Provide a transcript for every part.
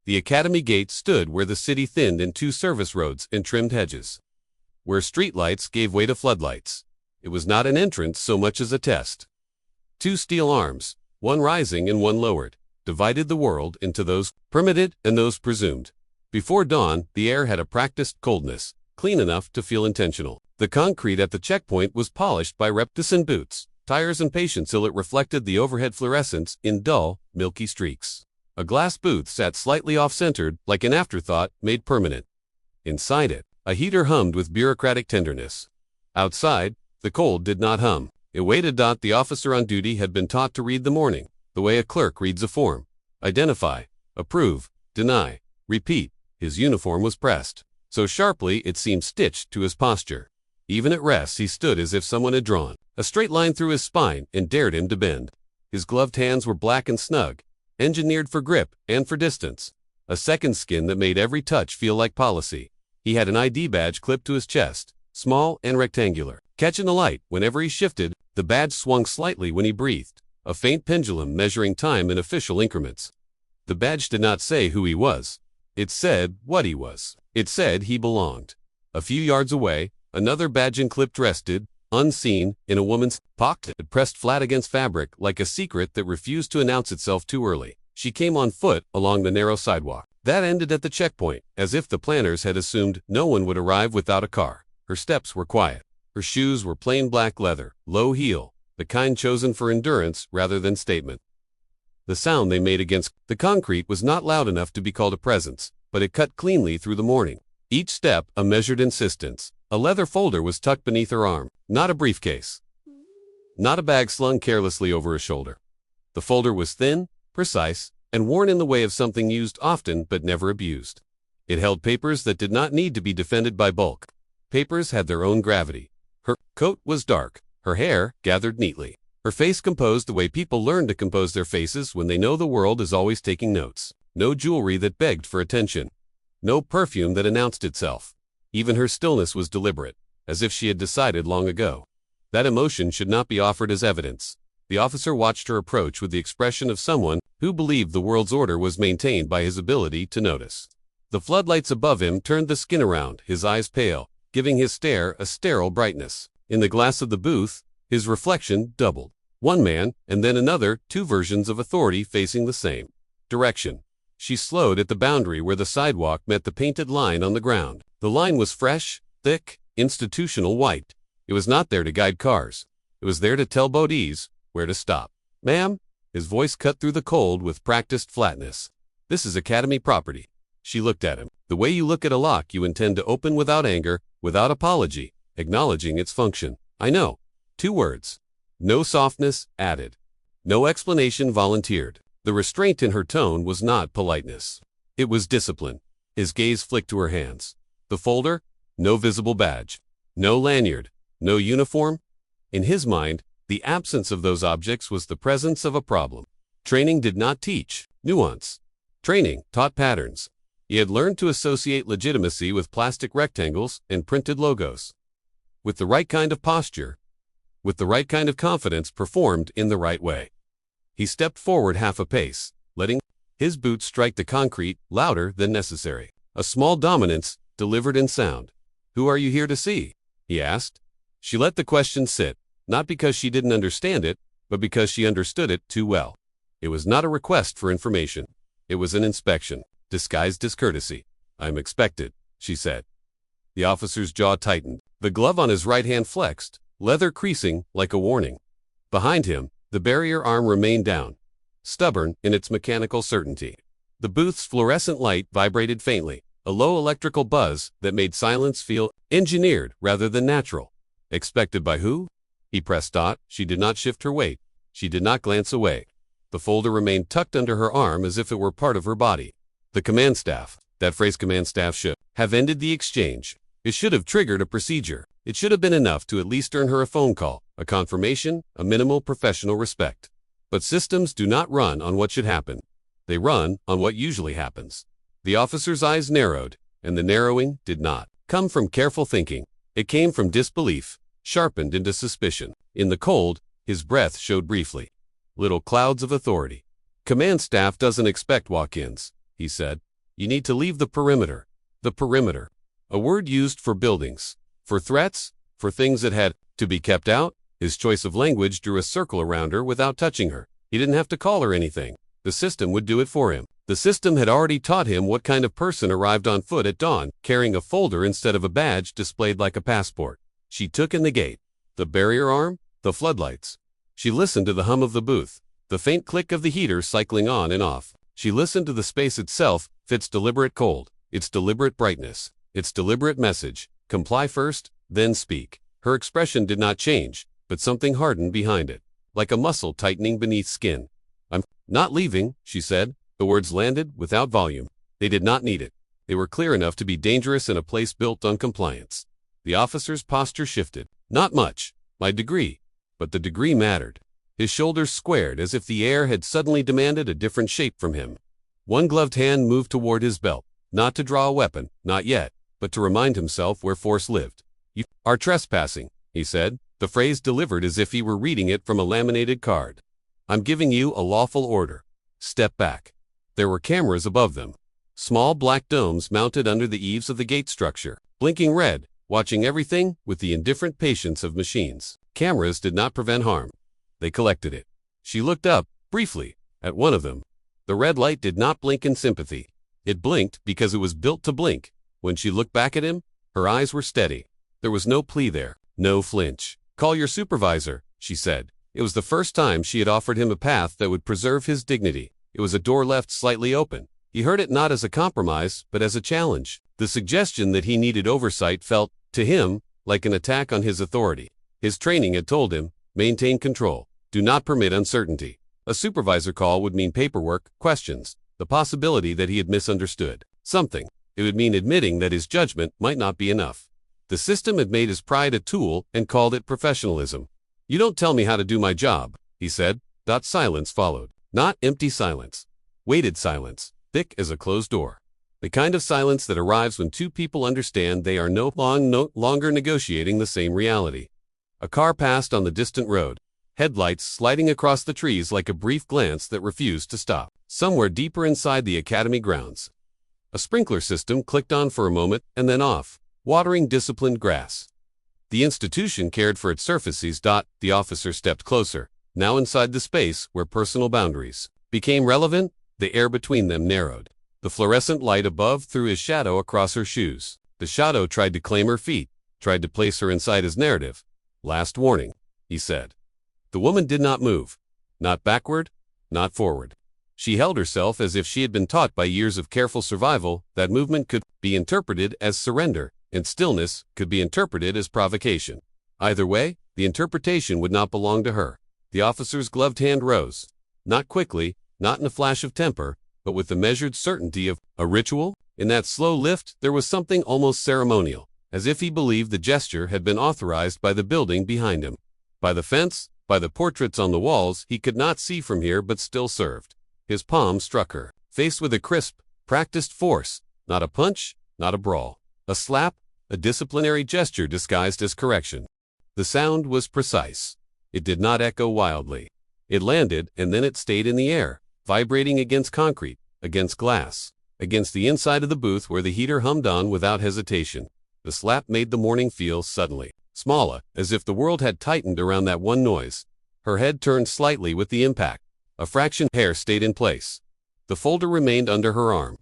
The academy gate stood where the city thinned in two service roads and trimmed hedges, where streetlights gave way to floodlights. It was not an entrance so much as a test. Two steel arms, one rising and one lowered, divided the world into those permitted and those presumed. Before dawn, the air had a practiced coldness, clean enough to feel intentional. The concrete at the checkpoint was polished by repticent boots, tires and patience till it reflected the overhead fluorescence in dull, milky streaks. A glass booth sat slightly off-centered, like an afterthought made permanent. Inside it, a heater hummed with bureaucratic tenderness. Outside, the cold did not hum. It waited. The officer on duty had been taught to read the morning, the way a clerk reads a form. Identify, approve, deny, repeat. His uniform was pressed so sharply it seemed stitched to his posture. Even at rest he stood as if someone had drawn a straight line through his spine and dared him to bend. His gloved hands were black and snug, engineered for grip and for distance, a second skin that made every touch feel like policy. He had an ID badge clipped to his chest, small and rectangular, catching the light whenever he shifted. The badge swung slightly when he breathed, a faint pendulum measuring time in official increments. The badge did not say who he was. It said what he was. It said he belonged. A few yards away, another badge clipped rested, unseen, in a woman's pocket, pressed flat against fabric like a secret that refused to announce itself too early. She came on foot along the narrow sidewalk that ended at the checkpoint, as if the planners had assumed no one would arrive without a car. Her steps were quiet. Her shoes were plain black leather, low heel, the kind chosen for endurance rather than statement. The sound they made against the concrete was not loud enough to be called a presence, but it cut cleanly through the morning. Each step a measured insistence. A leather folder was tucked beneath her arm, not a briefcase, not a bag slung carelessly over a shoulder. The folder was thin, precise, and worn in the way of something used often but never abused. It held papers that did not need to be defended by bulk. Papers had their own gravity. Her coat was dark, her hair gathered neatly, her face composed the way people learn to compose their faces when they know the world is always taking notes. No jewelry that begged for attention. No perfume that announced itself. Even her stillness was deliberate, as if she had decided long ago. That emotion should not be offered as evidence. The officer watched her approach with the expression of someone who believed the world's order was maintained by his ability to notice. The floodlights above him turned the skin around, his eyes pale, giving his stare a sterile brightness. In the glass of the booth, his reflection doubled. One man, and then another, two versions of authority facing the same direction. She slowed at the boundary where the sidewalk met the painted line on the ground. The line was fresh, thick, institutional white. It was not there to guide cars. It was there to tell Bodies where to stop. "Ma'am," his voice cut through the cold with practiced flatness. "This is Academy property." She looked at him. The way you look at a lock you intend to open without anger, without apology, acknowledging its function. "I know." 2 words. No softness added. No explanation volunteered. The restraint in her tone was not politeness. It was discipline. His gaze flicked to her hands. The folder? No visible badge. No lanyard. No uniform. In his mind, the absence of those objects was the presence of a problem. Training did not teach nuance. Training taught patterns. He had learned to associate legitimacy with plastic rectangles and printed logos. With the right kind of posture, with the right kind of confidence performed in the right way. He stepped forward half a pace, letting his boots strike the concrete louder than necessary. A small dominance, delivered in sound. "Who are you here to see?" he asked. She let the question sit, not because she didn't understand it, but because she understood it too well. It was not a request for information. It was an inspection, disguised as courtesy. "I'm expected," she said. The officer's jaw tightened. The glove on his right hand flexed, leather creasing like a warning. Behind him, the barrier arm remained down, stubborn in its mechanical certainty. The booth's fluorescent light vibrated faintly, a low electrical buzz that made silence feel engineered rather than natural. Expected by who? He pressed dot. She did not shift her weight. She did not glance away. The folder remained tucked under her arm as if it were part of her body. The command staff. That phrase command staff should have ended the exchange. It should have triggered a procedure. It should have been enough to at least earn her a phone call, a confirmation, a minimal professional respect. But systems do not run on what should happen. They run on what usually happens. The officer's eyes narrowed, and the narrowing did not come from careful thinking. It came from disbelief, sharpened into suspicion. In the cold, his breath showed briefly. Little clouds of authority. "Command staff doesn't expect walk-ins," he said. You need to leave the perimeter. The perimeter. A word used for buildings, for threats, for things that had to be kept out. His choice of language drew a circle around her without touching her. He didn't have to call her anything. The system would do it for him. The system had already taught him what kind of person arrived on foot at dawn, carrying a folder instead of a badge displayed like a passport. She took in the gate, the barrier arm, the floodlights. She listened to the hum of the booth, the faint click of the heater cycling on and off. She listened to the space itself, its deliberate cold, its deliberate brightness, its deliberate message. Comply first, then speak. Her expression did not change, but something hardened behind it, like a muscle tightening beneath skin. I'm not leaving, she said. The words landed without volume. They did not need it. They were clear enough to be dangerous in a place built on compliance. The officer's posture shifted. Not much. My degree. But the degree mattered. His shoulders squared as if the air had suddenly demanded a different shape from him. One gloved hand moved toward his belt, not to draw a weapon, not yet, but to remind himself where force lived. You are trespassing, he said, the phrase delivered as if he were reading it from a laminated card. I'm giving you a lawful order. Step back. There were cameras above them. Small black domes mounted under the eaves of the gate structure, blinking red, watching everything with the indifferent patience of machines. Cameras did not prevent harm. They collected it. She looked up, briefly, at one of them. The red light did not blink in sympathy. It blinked because it was built to blink. When she looked back at him, her eyes were steady. There was no plea there, no flinch. Call your supervisor, she said. It was the first time she had offered him a path that would preserve his dignity. It was a door left slightly open. He heard it not as a compromise, but as a challenge. The suggestion that he needed oversight felt, to him, like an attack on his authority. His training had told him, maintain control. Do not permit uncertainty. A supervisor call would mean paperwork, questions, the possibility that he had misunderstood something. It would mean admitting that his judgment might not be enough. The system had made his pride a tool and called it professionalism. You don't tell me how to do my job, he said. Silence followed. Not empty silence. Weighted silence, thick as a closed door. The kind of silence that arrives when two people understand they are no longer negotiating the same reality. A car passed on the distant road, headlights sliding across the trees like a brief glance that refused to stop. Somewhere deeper inside the academy grounds, a sprinkler system clicked on for a moment and then off, watering disciplined grass. The institution cared for its surfaces. The officer stepped closer, now inside the space where personal boundaries became relevant. The air between them narrowed. The fluorescent light above threw his shadow across her shoes. The shadow tried to claim her feet, tried to place her inside his narrative. Last warning, he said. The woman did not move. Not backward, not forward. She held herself as if she had been taught by years of careful survival that movement could be interpreted as surrender, and stillness could be interpreted as provocation. Either way, the interpretation would not belong to her. The officer's gloved hand rose. Not quickly, not in a flash of temper, but with the measured certainty of a ritual. In that slow lift, there was something almost ceremonial, as if he believed the gesture had been authorized by the building behind him. By the fence, by the portraits on the walls he could not see from here but still served. His palm struck her, faced with a crisp, practiced force, not a punch, not a brawl. A slap, a disciplinary gesture disguised as correction. The sound was precise. It did not echo wildly. It landed and then it stayed in the air, vibrating against concrete, against glass, against the inside of the booth where the heater hummed on without hesitation. The slap made the morning feel suddenly smaller, as if the world had tightened around that one noise. Her head turned slightly with the impact. A fraction hair stayed in place. The folder remained under her arm.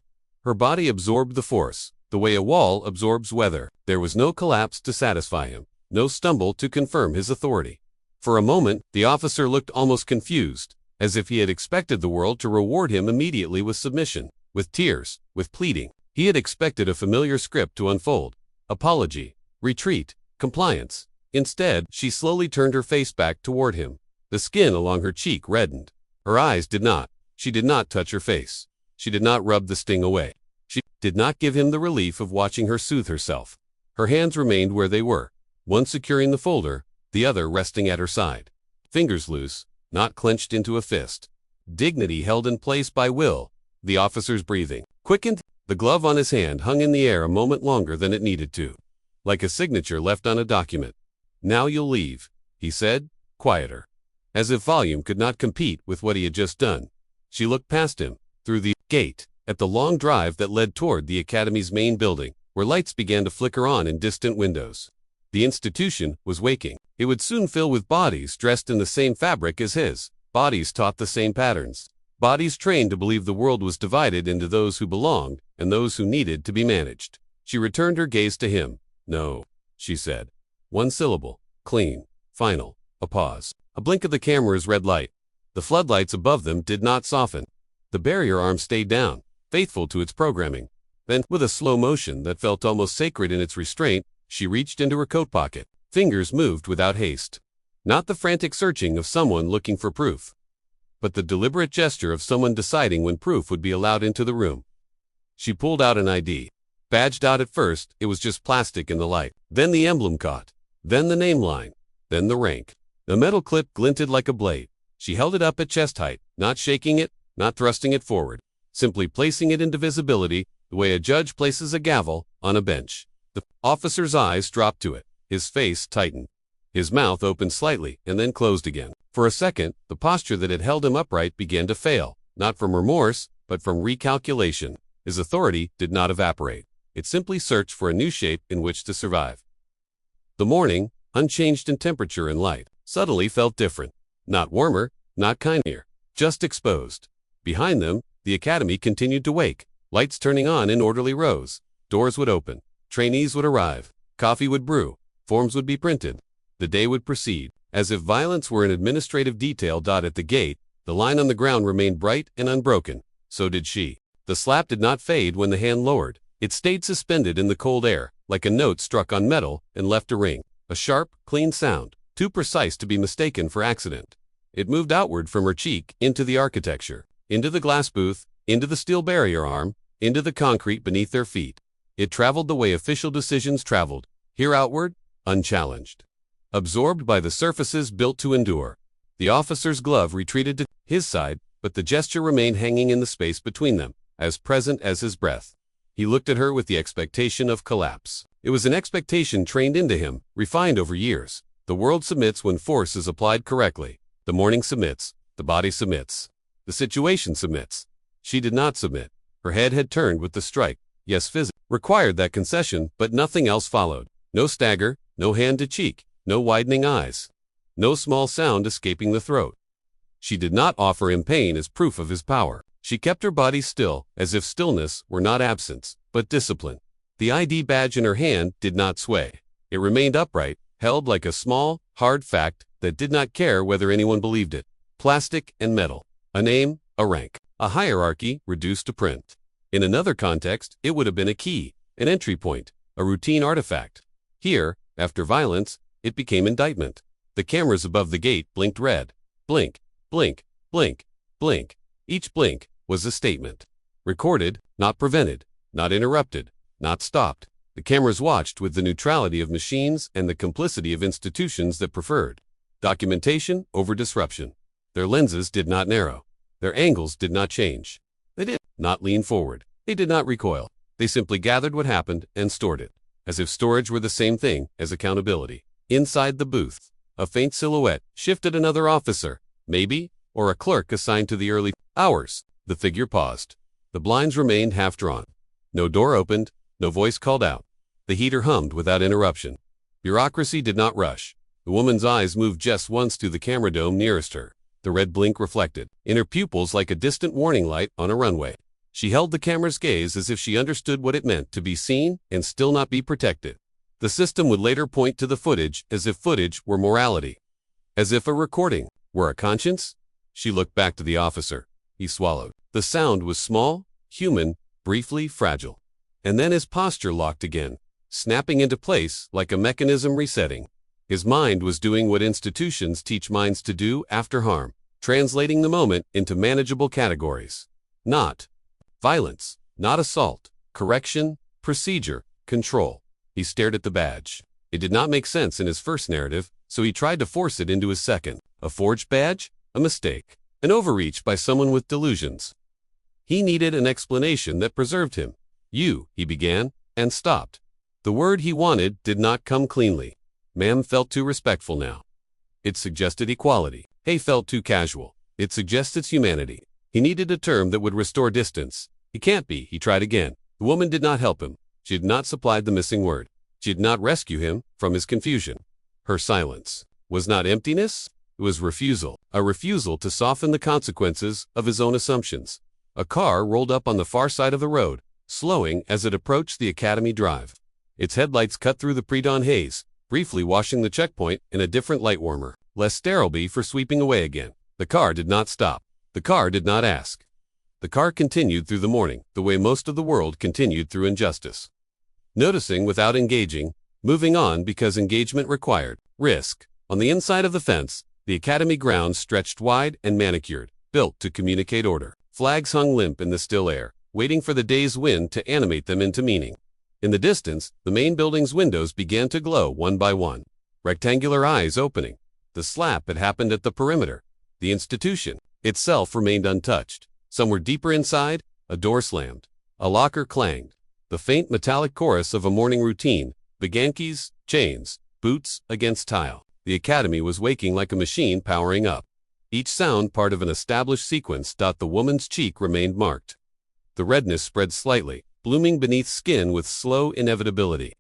Her body absorbed the force, the way a wall absorbs weather. There was no collapse to satisfy him, no stumble to confirm his authority. For a moment, the officer looked almost confused, as if he had expected the world to reward him immediately with submission, with tears, with pleading. He had expected a familiar script to unfold. Apology, retreat, compliance. Instead, she slowly turned her face back toward him. The skin along her cheek reddened. Her eyes did not. She did not touch her face. She did not rub the sting away. She did not give him the relief of watching her soothe herself. Her hands remained where they were, one securing the folder, the other resting at her side. Fingers loose, not clenched into a fist. Dignity held in place by will. The officer's breathing quickened. The glove on his hand hung in the air a moment longer than it needed to, like a signature left on a document. Now you'll leave, he said, quieter, as if volume could not compete with what he had just done. She looked past him, through the gate, at the long drive that led toward the academy's main building, where lights began to flicker on in distant windows. The institution was waking. It would soon fill with bodies dressed in the same fabric as his, bodies taught the same patterns, bodies trained to believe the world was divided into those who belonged and those who needed to be managed. She returned her gaze to him. "No," she said. One syllable, clean, final, a pause. A blink of the camera's red light. The floodlights above them did not soften. The barrier arm stayed down, faithful to its programming. Then, with a slow motion that felt almost sacred in its restraint, she reached into her coat pocket. Fingers moved without haste. Not the frantic searching of someone looking for proof, but the deliberate gesture of someone deciding when proof would be allowed into the room. She pulled out an ID. Badged out at first, it was just plastic in the light. Then the emblem caught. Then the name line. Then the rank. The metal clip glinted like a blade. She held it up at chest height, not shaking it, not thrusting it forward, simply placing it into visibility the way a judge places a gavel on a bench. The officer's eyes dropped to it. His face tightened. His mouth opened slightly and then closed again. For a second, the posture that had held him upright began to fail, not from remorse, but from recalculation. His authority did not evaporate. It simply searched for a new shape in which to survive. The morning, unchanged in temperature and light, suddenly felt different. Not warmer, not kinder, just exposed. Behind them, the academy continued to wake, lights turning on in orderly rows. Doors would open, trainees would arrive, coffee would brew, forms would be printed. The day would proceed. As if violence were an administrative detail. At the gate, the line on the ground remained bright and unbroken. So did she. The slap did not fade when the hand lowered. It stayed suspended in the cold air, like a note struck on metal and left a ring. A sharp, clean sound, too precise to be mistaken for accident. It moved outward from her cheek, into the architecture, into the glass booth, into the steel barrier arm, into the concrete beneath their feet. It traveled the way official decisions traveled, here outward, unchallenged. Absorbed by the surfaces built to endure. The officer's glove retreated to his side, but the gesture remained hanging in the space between them, as present as his breath. He looked at her with the expectation of collapse. It was an expectation trained into him, refined over years. The world submits when force is applied correctly. The morning submits. The body submits. The situation submits. She did not submit. Her head had turned with the strike. Yes, physics required that concession, but nothing else followed. No stagger, no hand to cheek, no widening eyes, no small sound escaping the throat. She did not offer him pain as proof of his power. She kept her body still, as if stillness were not absence, but discipline. The ID badge in her hand did not sway. It remained upright, held like a small, hard fact that did not care whether anyone believed it. Plastic and metal. A name, a rank, a hierarchy reduced to print. In another context, it would have been a key, an entry point, a routine artifact. Here, after violence, it became indictment. The cameras above the gate blinked red. Blink, blink, blink, blink. Each blink was a statement. Recorded, not prevented, not interrupted, not stopped. The cameras watched with the neutrality of machines and the complicity of institutions that preferred documentation over disruption. Their lenses did not narrow. Their angles did not change. They did not lean forward. They did not recoil. They simply gathered what happened and stored it, as if storage were the same thing as accountability. Inside the booth, a faint silhouette shifted. Another officer, maybe, or a clerk assigned to the early hours. The figure paused. The blinds remained half drawn. No door opened, no voice called out. The heater hummed without interruption. Bureaucracy did not rush. The woman's eyes moved just once to the camera dome nearest her. The red blink reflected in her pupils like a distant warning light on a runway. She held the camera's gaze as if she understood what it meant to be seen and still not be protected. The system would later point to the footage as if footage were morality. As if a recording were a conscience. She looked back to the officer. He swallowed. The sound was small, human, briefly fragile. And then his posture locked again, snapping into place like a mechanism resetting. His mind was doing what institutions teach minds to do after harm, translating the moment into manageable categories. Not violence, not assault, correction, procedure, control. He stared at the badge. It did not make sense in his first narrative, so he tried to force it into his second. A forged badge? A mistake. An overreach by someone with delusions. He needed an explanation that preserved him. You, he began, and stopped. The word he wanted did not come cleanly. Ma'am felt too respectful now. It suggested equality. Hey felt too casual. It suggested humanity. He needed a term that would restore distance. He can't be, he tried again. The woman did not help him. She had not supplied the missing word. She did not rescue him from his confusion. Her silence was not emptiness, it was refusal. A refusal to soften the consequences of his own assumptions. A car rolled up on the far side of the road, slowing as it approached the Academy Drive. Its headlights cut through the pre-dawn haze, briefly washing the checkpoint in a different light warmer, less sterile for sweeping away again. The car did not stop. The car did not ask. The car continued through the morning, the way most of the world continued through injustice. Noticing without engaging, moving on because engagement required risk. On the inside of the fence, the Academy grounds stretched wide and manicured, built to communicate order. Flags hung limp in the still air, waiting for the day's wind to animate them into meaning. In the distance, the main building's windows began to glow one by one. Rectangular eyes opening. The slap had happened at the perimeter. The institution itself remained untouched. Somewhere deeper inside, a door slammed. A locker clanged. The faint metallic chorus of a morning routine, bagankeys, chains, boots against tile. The Academy was waking like a machine powering up. Each sound part of an established sequence. The woman's cheek remained marked. The redness spread slightly, blooming beneath skin with slow inevitability.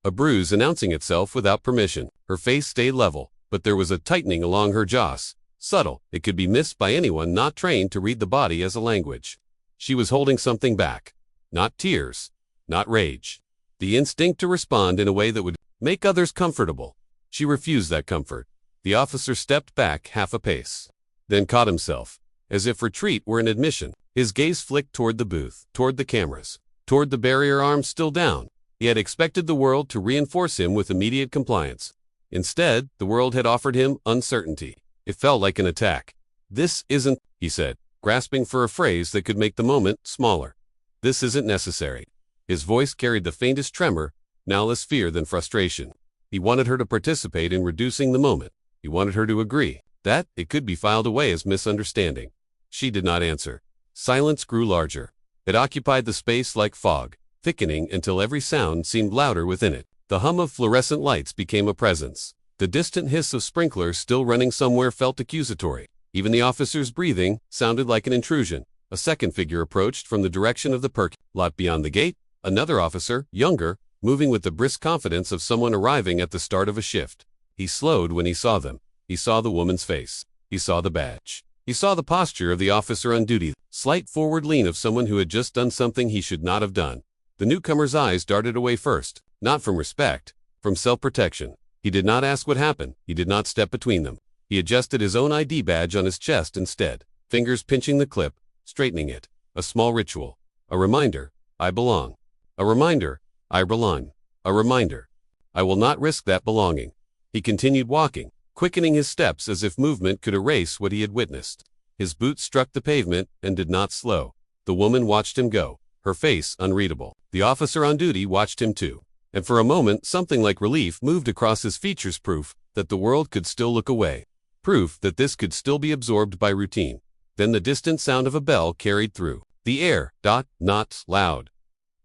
A bruise announcing itself without permission. Her face stayed level, but there was a tightening along her jaws. Subtle, it could be missed by anyone not trained to read the body as a language. She was holding something back. Not tears, not rage. The instinct to respond in a way that would make others comfortable. She refused that comfort. The officer stepped back half a pace, then caught himself, as if retreat were an admission. His gaze flicked toward the booth, toward the cameras, toward the barrier arms still down. He had expected the world to reinforce him with immediate compliance. Instead, the world had offered him uncertainty. It felt like an attack. "This isn't," he said, grasping for a phrase that could make the moment smaller. "This isn't necessary." His voice carried the faintest tremor, now less fear than frustration. He wanted her to participate in reducing the moment. He wanted her to agree that it could be filed away as misunderstanding. She did not answer. Silence grew larger. It occupied the space like fog, thickening until every sound seemed louder within it. The hum of fluorescent lights became a presence. The distant hiss of sprinklers still running somewhere felt accusatory. Even the officer's breathing sounded like an intrusion. A second figure approached from the direction of the parking lot beyond the gate. Another officer, younger, moving with the brisk confidence of someone arriving at the start of a shift. He slowed when he saw them. He saw the woman's face. He saw the badge. He saw the posture of the officer on duty, slight forward lean of someone who had just done something he should not have done. The newcomer's eyes darted away first, not from respect, from self-protection. He did not ask what happened. He did not step between them. He adjusted his own ID badge on his chest instead, fingers pinching the clip, straightening it. A small ritual. A reminder, I belong. A reminder, I belong. A reminder. I will not risk that belonging. He continued walking, quickening his steps as if movement could erase what he had witnessed. His boots struck the pavement and did not slow. The woman watched him go, her face unreadable. The officer on duty watched him too. And for a moment something like relief moved across his features, proof that the world could still look away. Proof that this could still be absorbed by routine. Then the distant sound of a bell carried through the air. Not loud.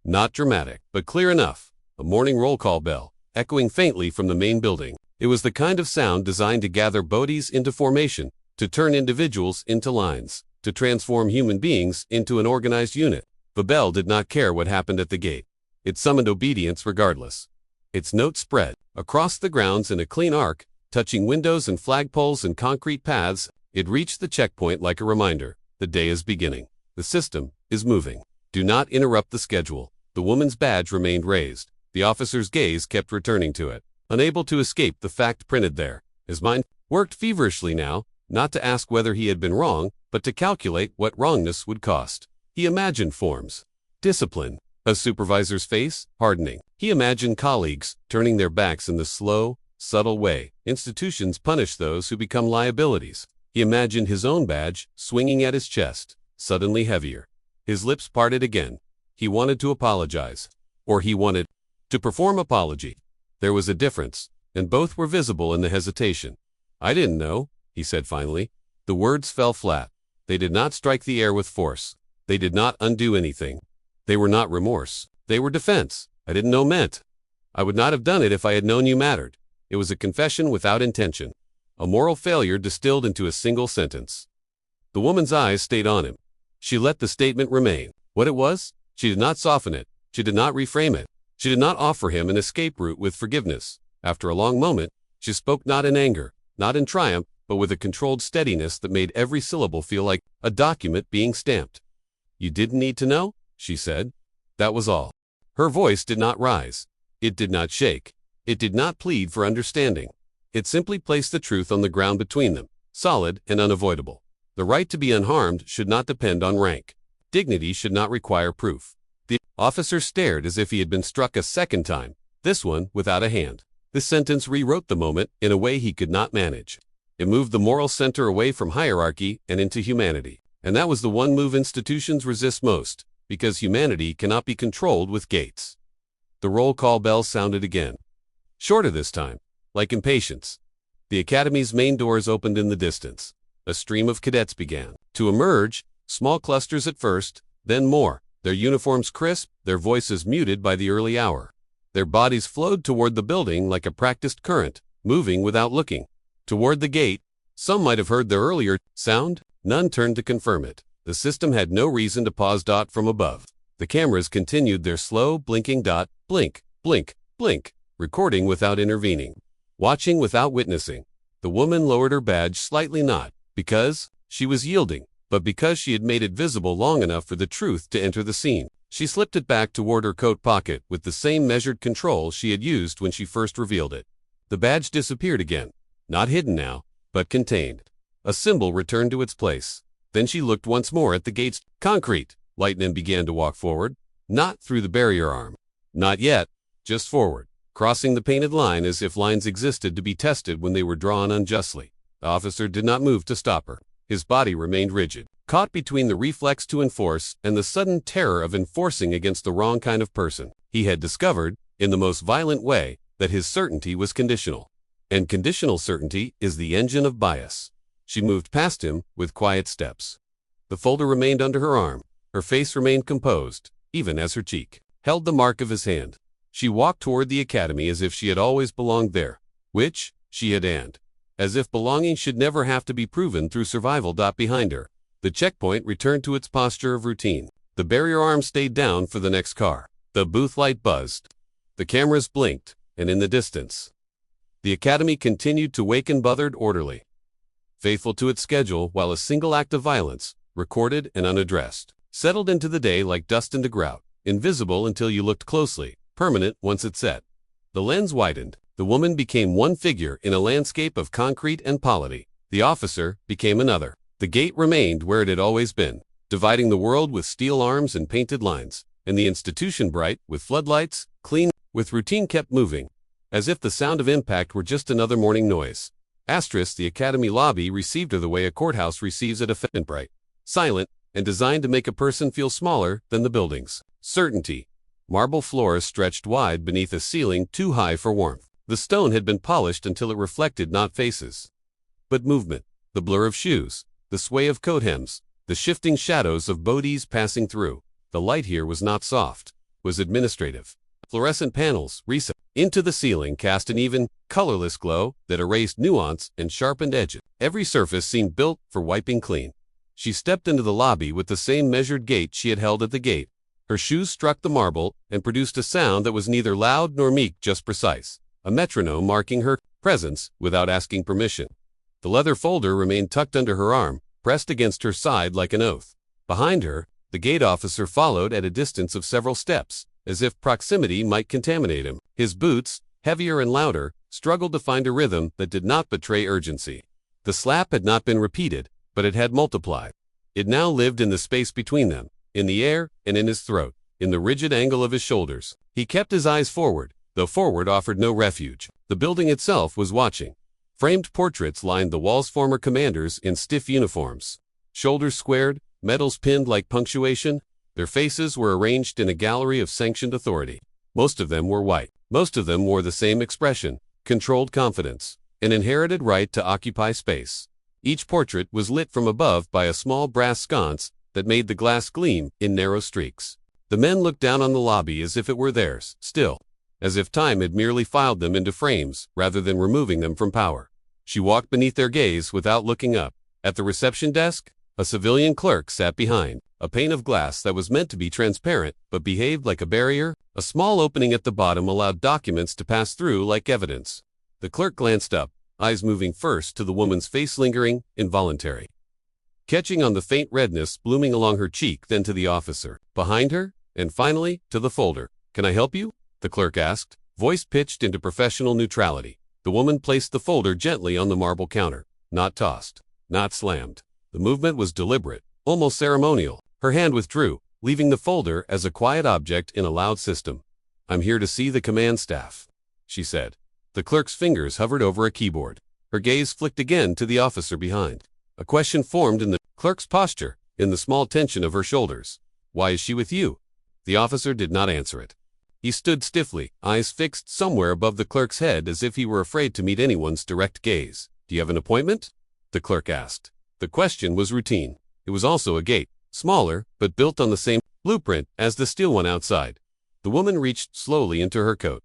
Not dramatic, but clear enough. A morning roll call bell, echoing faintly from the main building. It was the kind of sound designed to gather bodies into formation, to turn individuals into lines, to transform human beings into an organized unit. The bell did not care what happened at the gate. It summoned obedience regardless. Its note spread across the grounds in a clean arc, touching windows and flagpoles and concrete paths. It reached the checkpoint like a reminder. The day is beginning. The system is moving. Do not interrupt the schedule. The woman's badge remained raised. The officer's gaze kept returning to it, unable to escape the fact printed there. His mind worked feverishly now, not to ask whether he had been wrong, but to calculate what wrongness would cost. He imagined forms. Discipline. A supervisor's face, hardening. He imagined colleagues turning their backs in the slow, subtle way institutions punish those who become liabilities. He imagined his own badge swinging at his chest, suddenly heavier. His lips parted again. He wanted to apologize. Or he wanted to perform apology. There was a difference, and both were visible in the hesitation. "I didn't know," he said finally. The words fell flat. They did not strike the air with force. They did not undo anything. They were not remorse. They were defense. "I didn't know meant. I would not have done it if I had known you mattered." It was a confession without intention. A moral failure distilled into a single sentence. The woman's eyes stayed on him. She let the statement remain. What it was? She did not soften it. She did not reframe it. She did not offer him an escape route with forgiveness. After a long moment, she spoke not in anger, not in triumph, but with a controlled steadiness that made every syllable feel like a document being stamped. "You didn't need to know?" she said. That was all. Her voice did not rise. It did not shake. It did not plead for understanding. It simply placed the truth on the ground between them, solid and unavoidable. The right to be unharmed should not depend on rank. Dignity should not require proof. The officer stared as if he had been struck a second time, this one without a hand. This sentence rewrote the moment in a way he could not manage. It moved the moral center away from hierarchy and into humanity. And that was the one move institutions resist most, because humanity cannot be controlled with gates. The roll call bell sounded again. Shorter this time, like impatience. The academy's main doors opened in the distance. A stream of cadets began to emerge, small clusters at first, then more, their uniforms crisp, their voices muted by the early hour. Their bodies flowed toward the building like a practiced current, moving without looking. Toward the gate, some might have heard the earlier sound, none turned to confirm it. The system had no reason to pause. From above, the cameras continued their slow, blinking dot, blink, blink, blink, recording without intervening, watching without witnessing. The woman lowered her badge slightly, not because she was yielding, but because she had made it visible long enough for the truth to enter the scene. She slipped it back toward her coat pocket with the same measured control she had used when she first revealed it. The badge disappeared again, not hidden now, but contained. A symbol returned to its place. Then she looked once more at the gate's concrete. Lightning began to walk forward, not through the barrier arm. Not yet, just forward, crossing the painted line as if lines existed to be tested when they were drawn unjustly. The officer did not move to stop her. His body remained rigid, caught between the reflex to enforce and the sudden terror of enforcing against the wrong kind of person. He had discovered, in the most violent way, that his certainty was conditional. And conditional certainty is the engine of bias. She moved past him with quiet steps. The folder remained under her arm. Her face remained composed, even as her cheek held the mark of his hand. She walked toward the academy as if she had always belonged there, which she had, and as if belonging should never have to be proven through survival. Behind her, the checkpoint returned to its posture of routine. The barrier arm stayed down for the next car. The booth light buzzed. The cameras blinked, and in the distance, the academy continued to waken, bothered, orderly, faithful to its schedule, while a single act of violence, recorded and unaddressed, settled into the day like dust into grout, invisible until you looked closely, permanent once it set. The lens widened. The woman became one figure in a landscape of concrete and polity. The officer became another. The gate remained where it had always been, dividing the world with steel arms and painted lines, and the institution bright with floodlights, clean, with routine kept moving, as if the sound of impact were just another morning noise. The academy lobby received her the way a courthouse receives a defendant, bright, silent, and designed to make a person feel smaller than the buildings. Certainty. Marble floors stretched wide beneath a ceiling too high for warmth. The stone had been polished until it reflected not faces, but movement. The blur of shoes, the sway of coat hems, the shifting shadows of bodies passing through. The light here was not soft, was administrative. Fluorescent panels, recessed into the ceiling, cast an even, colorless glow that erased nuance and sharpened edges. Every surface seemed built for wiping clean. She stepped into the lobby with the same measured gait she had held at the gate. Her shoes struck the marble and produced a sound that was neither loud nor meek, just precise. A metronome marking her presence without asking permission. The leather folder remained tucked under her arm, pressed against her side like an oath. Behind her, the gate officer followed at a distance of several steps, as if proximity might contaminate him. His boots, heavier and louder, struggled to find a rhythm that did not betray urgency. The slap had not been repeated, but it had multiplied. It now lived in the space between them, in the air and in his throat, in the rigid angle of his shoulders. He kept his eyes forward, though forward offered no refuge. The building itself was watching. Framed portraits lined the walls, former commanders in stiff uniforms, shoulders squared, medals pinned like punctuation. Their faces were arranged in a gallery of sanctioned authority. Most of them were white. Most of them wore the same expression, controlled confidence, an inherited right to occupy space. Each portrait was lit from above by a small brass sconce that made the glass gleam in narrow streaks. The men looked down on the lobby as if it were theirs, still, as if time had merely filed them into frames rather than removing them from power. She walked beneath their gaze without looking up. At the reception desk, a civilian clerk sat behind. a pane of glass that was meant to be transparent but behaved like a barrier. A small opening at the bottom allowed documents to pass through like evidence. The clerk glanced up, eyes moving first to the woman's face, lingering, involuntary, catching on the faint redness blooming along her cheek, then to the officer behind her, and finally to the folder. "Can I help you?" the clerk asked, voice pitched into professional neutrality. The woman placed the folder gently on the marble counter, not tossed, not slammed. The movement was deliberate, almost ceremonial. Her hand withdrew, leaving the folder as a quiet object in a loud system. "I'm here to see the command staff," she said. The clerk's fingers hovered over a keyboard. Her gaze flicked again to the officer behind. A question formed in the clerk's posture, in the small tension of her shoulders. "Why is she with you?" The officer did not answer it. He stood stiffly, eyes fixed somewhere above the clerk's head as if he were afraid to meet anyone's direct gaze. "Do you have an appointment?" the clerk asked. The question was routine. It was also a gate, smaller, but built on the same blueprint as the steel one outside. The woman reached slowly into her coat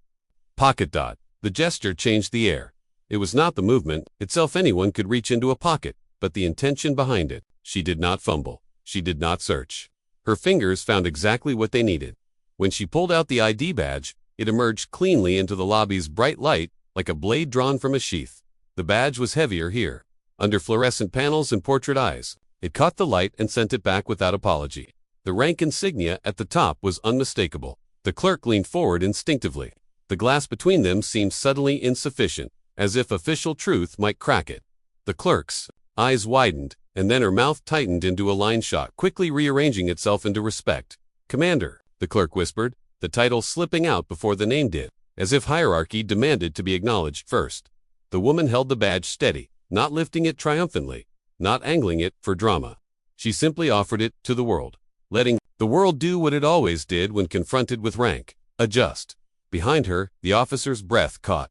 pocket. The gesture changed the air. It was not the movement itself. Anyone could reach into a pocket, but the intention behind it. She did not fumble. She did not search. Her fingers found exactly what they needed. When she pulled out the ID badge, it emerged cleanly into the lobby's bright light, like a blade drawn from a sheath. The badge was heavier here, under fluorescent panels and portrait eyes. It caught the light and sent it back without apology. The rank insignia at the top was unmistakable. The clerk leaned forward instinctively. The glass between them seemed subtly insufficient, as if official truth might crack it. The clerk's eyes widened, and then her mouth tightened into a line shot, quickly rearranging itself into respect. "Commander," the clerk whispered, the title slipping out before the name did, as if hierarchy demanded to be acknowledged first. The woman held the badge steady, not lifting it triumphantly, not angling it for drama. She simply offered it to the world, letting the world do what it always did when confronted with rank: adjust. Behind her, the officer's breath caught.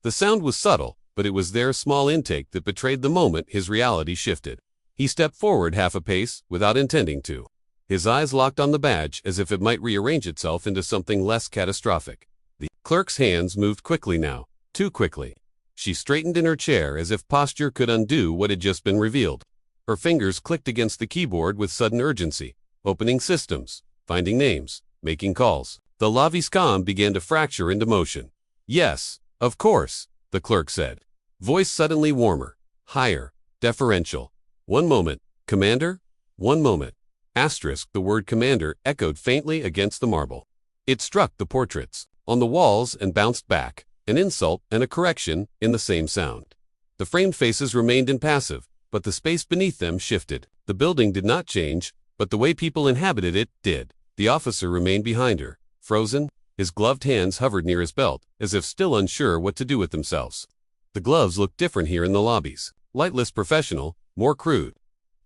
The sound was subtle, but it was their small intake that betrayed the moment his reality shifted. He stepped forward half a pace, without intending to. His eyes locked on the badge as if it might rearrange itself into something less catastrophic. The clerk's hands moved quickly now, too quickly. She straightened in her chair as if posture could undo what had just been revealed. Her fingers clicked against the keyboard with sudden urgency, opening systems, finding names, making calls. The lobby's calm began to fracture into motion. "Yes, of course," the clerk said, voice suddenly warmer, higher, deferential. "One moment, Commander, one moment." The word commander echoed faintly against the marble. It struck the portraits on the walls and bounced back, an insult and a correction in the same sound. The framed faces remained impassive, but the space beneath them shifted. The building did not change, but the way people inhabited it did. The officer remained behind her, frozen. His gloved hands hovered near his belt, as if still unsure what to do with themselves. The gloves looked different here in the lobbies, lightless, professional, more crude.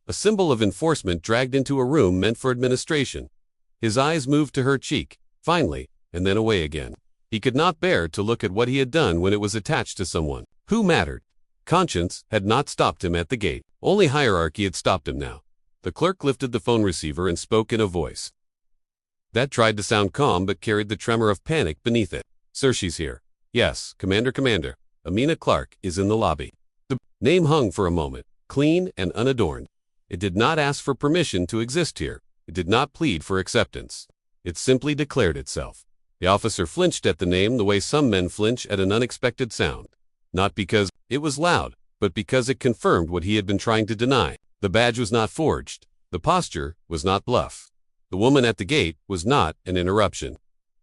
A symbol of enforcement dragged into a room meant for administration. His eyes moved to her cheek, finally, and then away again. He could not bear to look at what he had done when it was attached to someone who mattered. Conscience had not stopped him at the gate. Only hierarchy had stopped him now. The clerk lifted the phone receiver and spoke in a voice that tried to sound calm but carried the tremor of panic beneath it. "Sir, she's here." "Yes, Commander. Amina Clark is in the lobby." The name hung for a moment, clean and unadorned. It did not ask for permission to exist here. It did not plead for acceptance. It simply declared itself. The officer flinched at the name the way some men flinch at an unexpected sound. Not because it was loud, but because it confirmed what he had been trying to deny. The badge was not forged. The posture was not bluff. The woman at the gate was not an interruption.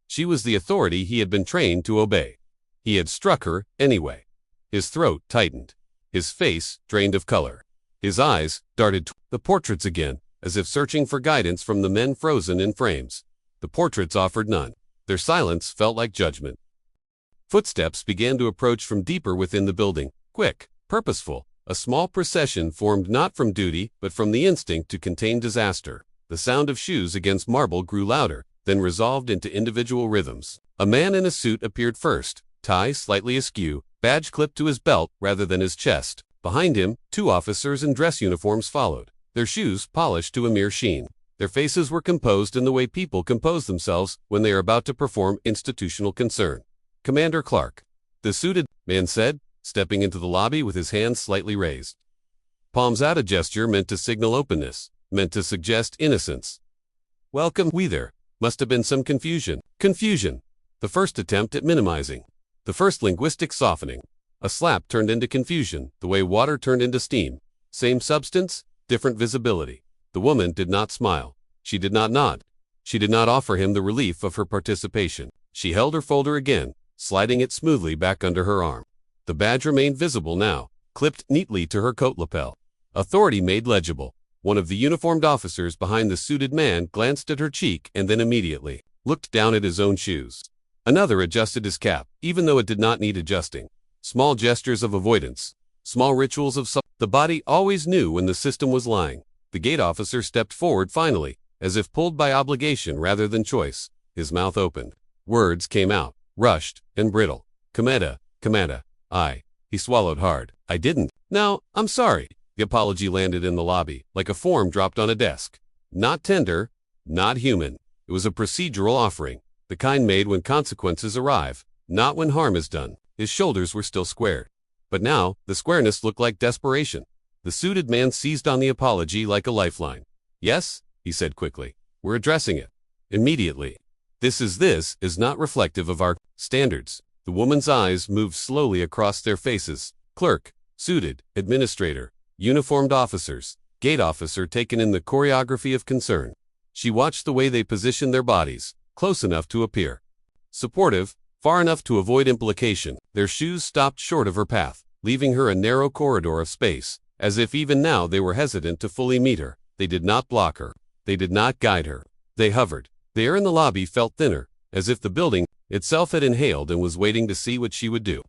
She was the authority he had been trained to obey. He had struck her anyway. His throat tightened. His face drained of color. His eyes darted to the portraits again, as if searching for guidance from the men frozen in frames. The portraits offered none. Their silence felt like judgment. Footsteps began to approach from deeper within the building, quick, purposeful. A small procession formed not from duty, but from the instinct to contain disaster. The sound of shoes against marble grew louder, then resolved into individual rhythms. A man in a suit appeared first, tie slightly askew, badge clipped to his belt rather than his chest. Behind him, two officers in dress uniforms followed, their shoes polished to a mere sheen. Their faces were composed in the way people compose themselves when they are about to perform institutional concern. "Commander Clark," the suited man said, stepping into the lobby with his hands slightly raised. Palms out, a gesture meant to signal openness. meant to suggest innocence. Welcome, we there. Must have been some confusion. Confusion. The first attempt at minimizing. The first linguistic softening. A slap turned into confusion, the way water turned into steam. Same substance, different visibility. The woman did not smile. She did not nod. She did not offer him the relief of her participation. She held her folder again, sliding it smoothly back under her arm. The badge remained visible now, clipped neatly to her coat lapel. Authority made legible. One of the uniformed officers behind the suited man glanced at her cheek and then immediately looked down at his own shoes. Another adjusted his cap, even though it did not need adjusting. Small gestures of avoidance. Small rituals of the body always knew when the system was lying. The gate officer stepped forward finally, as if pulled by obligation rather than choice. His mouth opened. Words came out, rushed and brittle. Cometa. He swallowed hard. I didn't. No, I'm sorry. The apology landed in the lobby, like a form dropped on a desk. Not tender, not human. It was a procedural offering, the kind made when consequences arrive, not when harm is done. His shoulders were still squared. But now, the squareness looked like desperation. The suited man seized on the apology like a lifeline. Yes, he said quickly. We're addressing it. Immediately. This is not reflective of our standards. The woman's eyes moved slowly across their faces. Clerk, suited, administrator, uniformed officers, gate officer taken in the choreography of concern. She watched the way they positioned their bodies, close enough to appear supportive, far enough to avoid implication. Their shoes stopped short of her path, leaving her a narrow corridor of space, as if even now they were hesitant to fully meet her. They did not block her. They did not guide her. They hovered. The air in the lobby felt thinner, as if the building itself had inhaled and was waiting to see what she would do.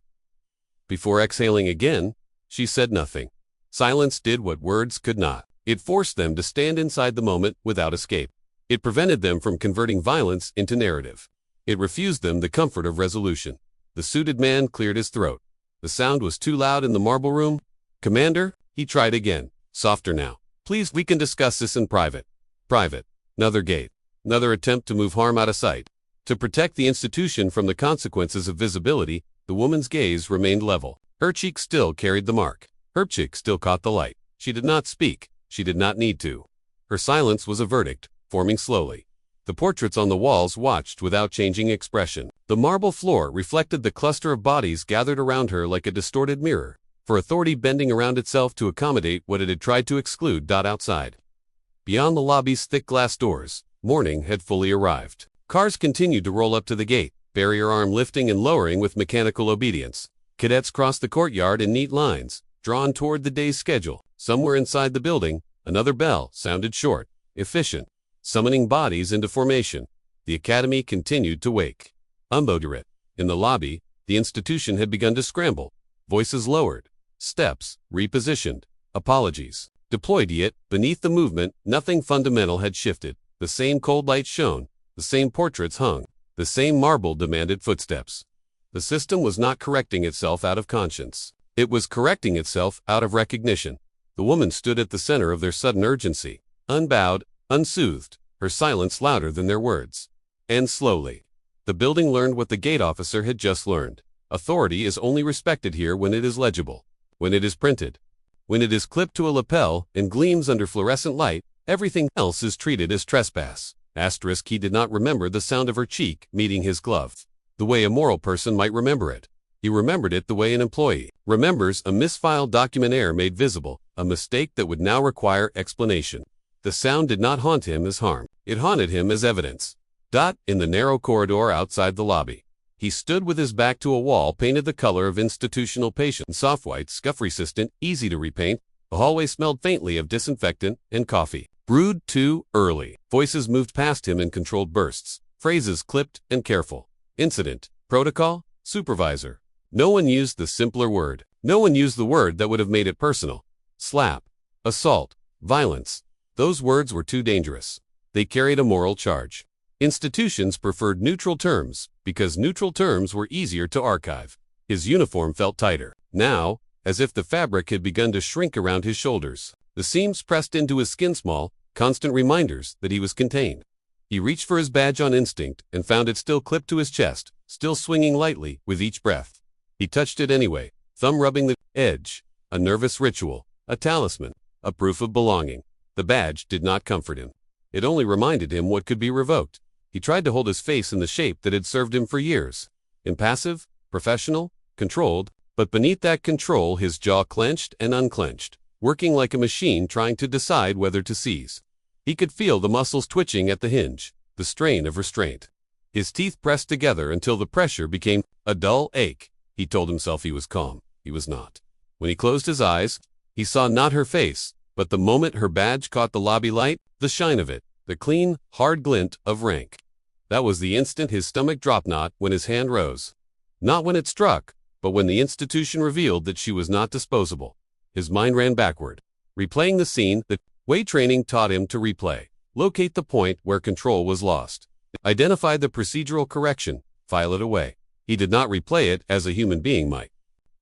Before exhaling again, she said nothing. Silence did what words could not. It forced them to stand inside the moment without escape. It prevented them from converting violence into narrative. It refused them the comfort of resolution. The suited man cleared his throat. The sound was too loud in the marble room. Commander, he tried again, softer now. Please, we can discuss this in private. Private. Another gate. Another attempt to move harm out of sight. To protect the institution from the consequences of visibility, the woman's gaze remained level. Her cheek still carried the mark. Her cheek still caught the light. She did not speak. She did not need to. Her silence was a verdict, forming slowly. The portraits on the walls watched without changing expression. The marble floor reflected the cluster of bodies gathered around her like a distorted mirror, for authority bending around itself to accommodate what it had tried to exclude. Outside. Beyond the lobby's thick glass doors, morning had fully arrived. Cars continued to roll up to the gate, barrier arm lifting and lowering with mechanical obedience. Cadets crossed the courtyard in neat lines, drawn toward the day's schedule. Somewhere inside the building, another bell sounded short, efficient, summoning bodies into formation. The academy continued to wake. Unboderate. In the lobby, the institution had begun to scramble. Voices lowered. Steps repositioned. Apologies deployed, yet beneath the movement, nothing fundamental had shifted. The same cold light shone. The same portraits hung. The same marble demanded footsteps. The system was not correcting itself out of conscience. It was correcting itself out of recognition. The woman stood at the center of their sudden urgency, unbowed, unsoothed, her silence louder than their words. And slowly, the building learned what the gate officer had just learned. Authority is only respected here when it is legible, when it is printed. When it is clipped to a lapel and gleams under fluorescent light, everything else is treated as trespass. Asterisk, he did not remember the sound of her cheek meeting his glove, the way a moral person might remember it. He remembered it the way an employee remembers a misfiled document error made visible, a mistake that would now require explanation. The sound did not haunt him as harm. It haunted him as evidence. In the narrow corridor outside the lobby. He stood with his back to a wall painted the color of institutional patience, soft white, scuff-resistant, easy to repaint. The hallway smelled faintly of disinfectant and coffee. Brewed too early. Voices moved past him in controlled bursts. Phrases clipped and careful. Incident. Protocol. Supervisor. No one used the simpler word. No one used the word that would have made it personal. Slap. Assault. Violence. Those words were too dangerous. They carried a moral charge. Institutions preferred neutral terms because neutral terms were easier to archive. His uniform felt tighter. Now, as if the fabric had begun to shrink around his shoulders. The seams pressed into his skin small, constant reminders that he was contained. He reached for his badge on instinct and found it still clipped to his chest, still swinging lightly with each breath. He touched it anyway, thumb rubbing the edge, a nervous ritual, a talisman, a proof of belonging. The badge did not comfort him. It only reminded him what could be revoked. He tried to hold his face in the shape that had served him for years. Impassive, professional, controlled, but beneath that control his jaw clenched and unclenched, working like a machine trying to decide whether to seize. He could feel the muscles twitching at the hinge, the strain of restraint. His teeth pressed together until the pressure became a dull ache. He told himself he was calm. He was not. When he closed his eyes, he saw not her face, but the moment her badge caught the lobby light, the shine of it, the clean, hard glint of rank. That was the instant his stomach dropped, not when his hand rose. Not when it struck, but when the institution revealed that she was not disposable. His mind ran backward, replaying the scene that weight training taught him to replay. Locate the point where control was lost. Identify the procedural correction, file it away. He did not replay it as a human being might.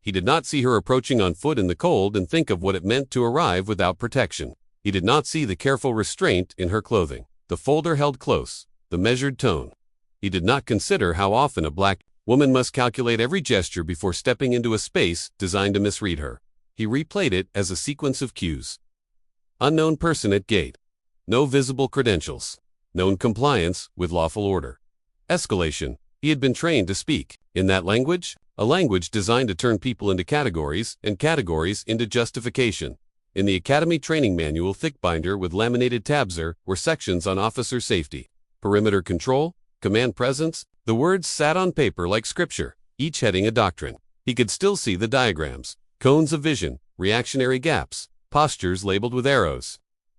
He did not see her approaching on foot in the cold and think of what it meant to arrive without protection. He did not see the careful restraint in her clothing, the folder held close, the measured tone. He did not consider how often a black woman must calculate every gesture before stepping into a space designed to misread her. He replayed it as a sequence of cues. Unknown person at gate. No visible credentials. Known compliance with lawful order. Escalation. He had been trained to speak in that language, a language designed to turn people into categories and categories into justification. In the Academy Training Manual thick binder with laminated tabs were sections on officer safety, perimeter control, command presence. The words sat on paper like scripture, each heading a doctrine. He could still see the diagrams, cones of vision, reactionary gaps, postures labeled with arrows.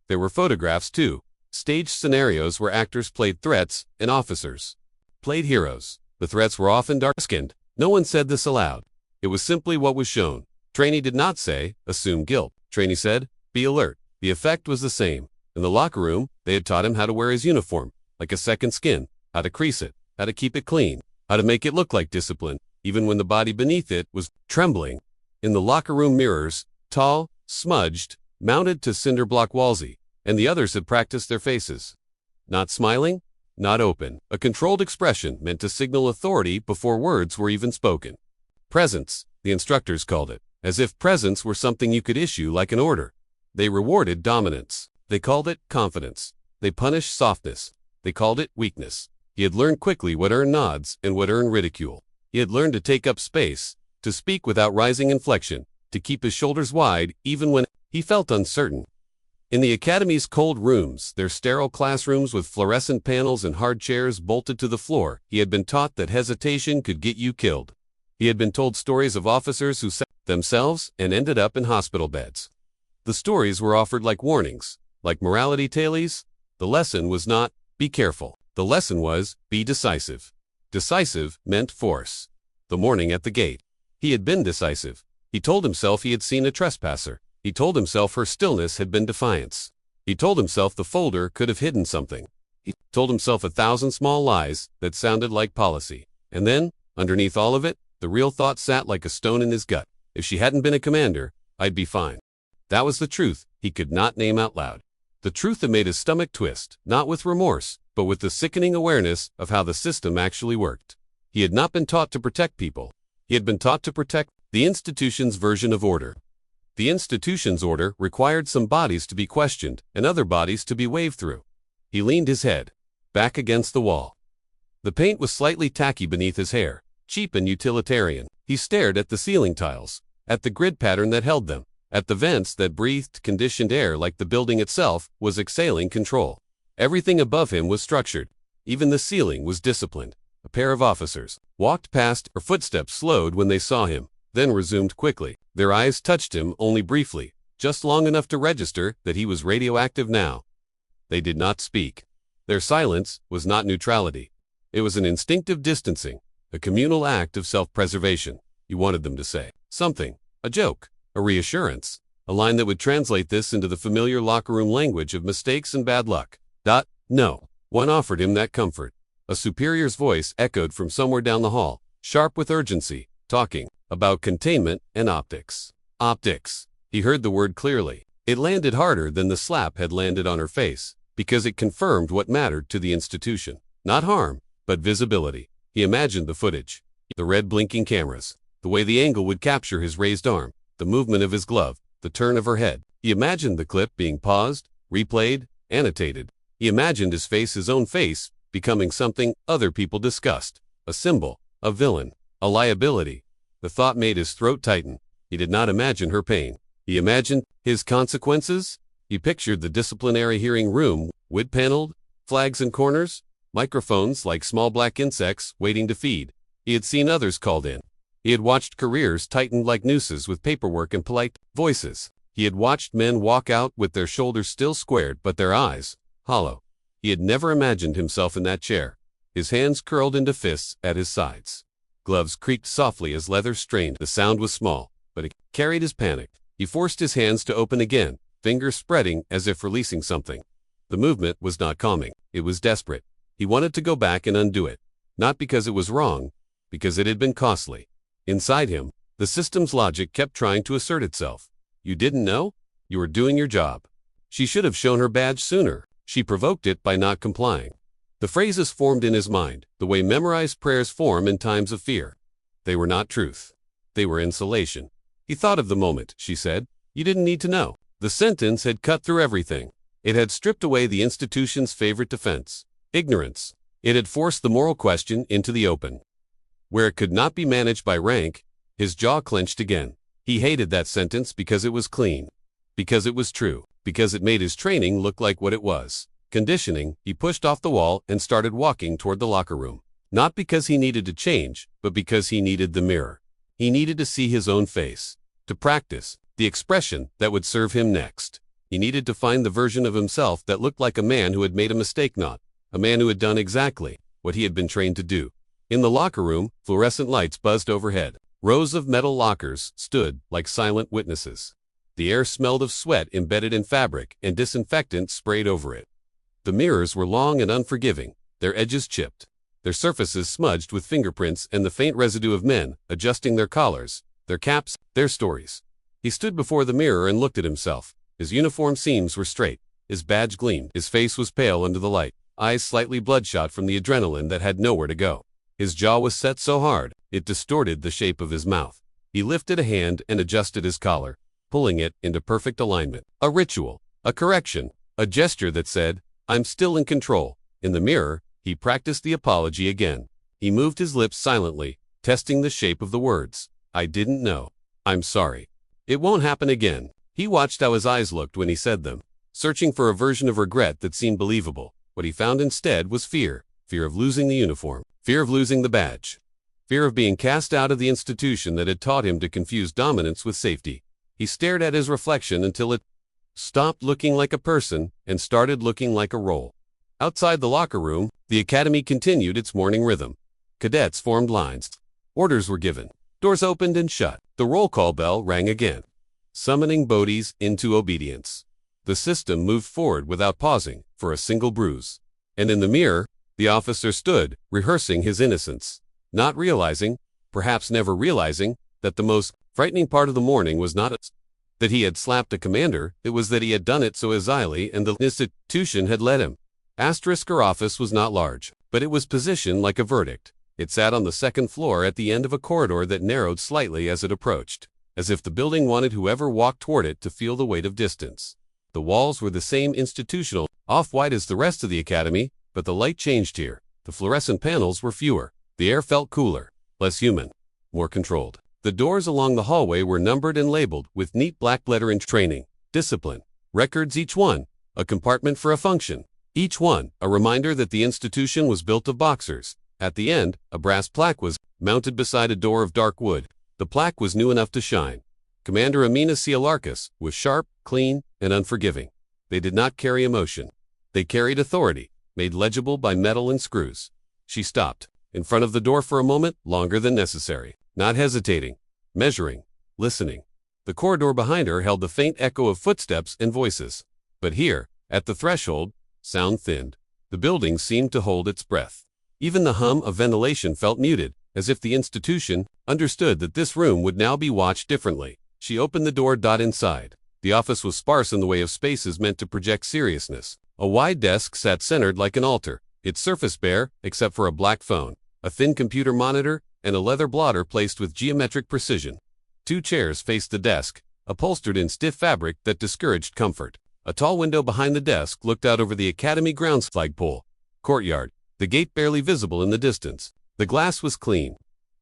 There were photographs too, staged scenarios where actors played threats and officers played heroes. The threats were often dark-skinned. No one said this aloud. It was simply what was shown. Trainee did not say, assume guilt. Trainee said, be alert. The effect was the same. In the locker room, they had taught him how to wear his uniform, like a second skin, how to crease it, how to keep it clean, how to make it look like discipline, even when the body beneath it was trembling. In the locker room mirrors, tall, smudged, mounted to cinder block Walsey, and the others had practiced their faces. Not smiling, not open, a controlled expression meant to signal authority before words were even spoken. Presence, the instructors called it, as if presence were something you could issue like an order. They rewarded dominance. They called it confidence. They punished softness. They called it weakness. He had learned quickly what earned nods and what earned ridicule. He had learned to take up space, to speak without rising inflection, to keep his shoulders wide even when he felt uncertain. In the academy's cold rooms, their sterile classrooms with fluorescent panels and hard chairs bolted to the floor, he had been taught that hesitation could get you killed. He had been told stories of officers who set themselves and ended up in hospital beds. The stories were offered like warnings, like morality tales. The lesson was not, be careful. The lesson was, be decisive. Decisive meant force. The morning at the gate. He had been decisive. He told himself he had seen a trespasser. He told himself her stillness had been defiance. He told himself the folder could have hidden something. He told himself 1,000 small lies that sounded like policy. And then, underneath all of it, the real thought sat like a stone in his gut. If she hadn't been a commander, I'd be fine. That was the truth he could not name out loud. The truth that made his stomach twist, not with remorse, but with the sickening awareness of how the system actually worked. He had not been taught to protect people. He had been taught to protect the institution's version of order. The institution's order required some bodies to be questioned and other bodies to be waved through. He leaned his head back against the wall. The paint was slightly tacky beneath his hair, cheap and utilitarian. He stared at the ceiling tiles, at the grid pattern that held them, at the vents that breathed conditioned air like the building itself was exhaling control. Everything above him was structured. Even the ceiling was disciplined. A pair of officers walked past, her footsteps slowed when they saw him, then resumed quickly. Their eyes touched him only briefly, just long enough to register that he was radioactive now. They did not speak. Their silence was not neutrality. It was an instinctive distancing, a communal act of self-preservation. He wanted them to say something, a joke, a reassurance, a line that would translate this into the familiar locker room language of mistakes and bad luck. No. One offered him that comfort. A superior's voice echoed from somewhere down the hall, sharp with urgency, talking about containment and optics. Optics. He heard the word clearly. It landed harder than the slap had landed on her face, because it confirmed what mattered to the institution. Not harm, but visibility. He imagined the footage, the red blinking cameras, the way the angle would capture his raised arm, the movement of his glove, the turn of her head. He imagined the clip being paused, replayed, annotated. He imagined his face, his own face, becoming something other people discussed. A symbol, a villain, a liability. The thought made his throat tighten. He did not imagine her pain. He imagined his consequences. He pictured the disciplinary hearing room, wood-paneled, flags in corners, microphones like small black insects waiting to feed. He had seen others called in. He had watched careers tightened like nooses with paperwork and polite voices. He had watched men walk out with their shoulders still squared but their eyes hollow. He had never imagined himself in that chair. His hands curled into fists at his sides. Gloves creaked softly as leather strained. The sound was small, but it carried his panic. He forced his hands to open again, fingers spreading as if releasing something. The movement was not calming. It was desperate. He wanted to go back and undo it. Not because it was wrong, because it had been costly. Inside him, the system's logic kept trying to assert itself. You didn't know? You were doing your job. She should have shown her badge sooner. She provoked it by not complying. The phrases formed in his mind, the way memorized prayers form in times of fear. They were not truth. They were insulation. He thought of the moment, she said. You didn't need to know. The sentence had cut through everything. It had stripped away the institution's favorite defense, ignorance. It had forced the moral question into the open. Where it could not be managed by rank, his jaw clenched again. He hated that sentence because it was clean, because it was true, because it made his training look like what it was. Conditioning. He pushed off the wall and started walking toward the locker room. Not because he needed to change, but because he needed the mirror. He needed to see his own face, to practice the expression that would serve him next. He needed to find the version of himself that looked like a man who had made a mistake, not a man who had done exactly what he had been trained to do. In the locker room, fluorescent lights buzzed overhead. Rows of metal lockers stood like silent witnesses. The air smelled of sweat embedded in fabric and disinfectant sprayed over it. The mirrors were long and unforgiving, their edges chipped, their surfaces smudged with fingerprints and the faint residue of men adjusting their collars, their caps, their stories. He stood before the mirror and looked at himself. His uniform seams were straight, his badge gleamed, his face was pale under the light, eyes slightly bloodshot from the adrenaline that had nowhere to go. His jaw was set so hard, it distorted the shape of his mouth. He lifted a hand and adjusted his collar, pulling it into perfect alignment. A ritual, a correction, a gesture that said, I'm still in control. In the mirror, he practiced the apology again. He moved his lips silently, testing the shape of the words. I didn't know. I'm sorry. It won't happen again. He watched how his eyes looked when he said them, searching for a version of regret that seemed believable. What he found instead was fear. Fear of losing the uniform. Fear of losing the badge. Fear of being cast out of the institution that had taught him to confuse dominance with safety. He stared at his reflection until it stopped looking like a person and started looking like a role. Outside the locker room, the academy continued its morning rhythm. Cadets formed lines. Orders were given. Doors opened and shut. The roll call bell rang again, summoning Bodhi's into obedience. The system moved forward without pausing for a single bruise. And in the mirror, the officer stood, rehearsing his innocence, not realizing, perhaps never realizing, that the most frightening part of the morning was not that he had slapped a commander, it was that he had done it so easily and the institution had let him. Her office was not large, but it was positioned like a verdict. It sat on the second floor at the end of a corridor that narrowed slightly as it approached, as if the building wanted whoever walked toward it to feel the weight of distance. The walls were the same institutional, off-white as the rest of the academy, but the light changed here. The fluorescent panels were fewer. The air felt cooler, less human, more controlled. The doors along the hallway were numbered and labeled with neat black lettering: training, discipline, records, each one a compartment for a function, each one a reminder that the institution was built of boxers. At the end, a brass plaque was mounted beside a door of dark wood. The plaque was new enough to shine. Commander Amina Sialarkis was sharp, clean, and unforgiving. They did not carry emotion. They carried authority, made legible by metal and screws. She stopped in front of the door for a moment, longer than necessary, not hesitating, measuring, listening. The corridor behind her held the faint echo of footsteps and voices. But here, at the threshold, sound thinned. The building seemed to hold its breath. Even the hum of ventilation felt muted, as if the institution understood that this room would now be watched differently. She opened the door. Inside, the office was sparse in the way of spaces meant to project seriousness. A wide desk sat centered like an altar, its surface bare, except for a black phone, a thin computer monitor, and a leather blotter placed with geometric precision. 2 chairs faced the desk, upholstered in stiff fabric that discouraged comfort. A tall window behind the desk looked out over the academy grounds flagpole courtyard, the gate barely visible in the distance. The glass was clean.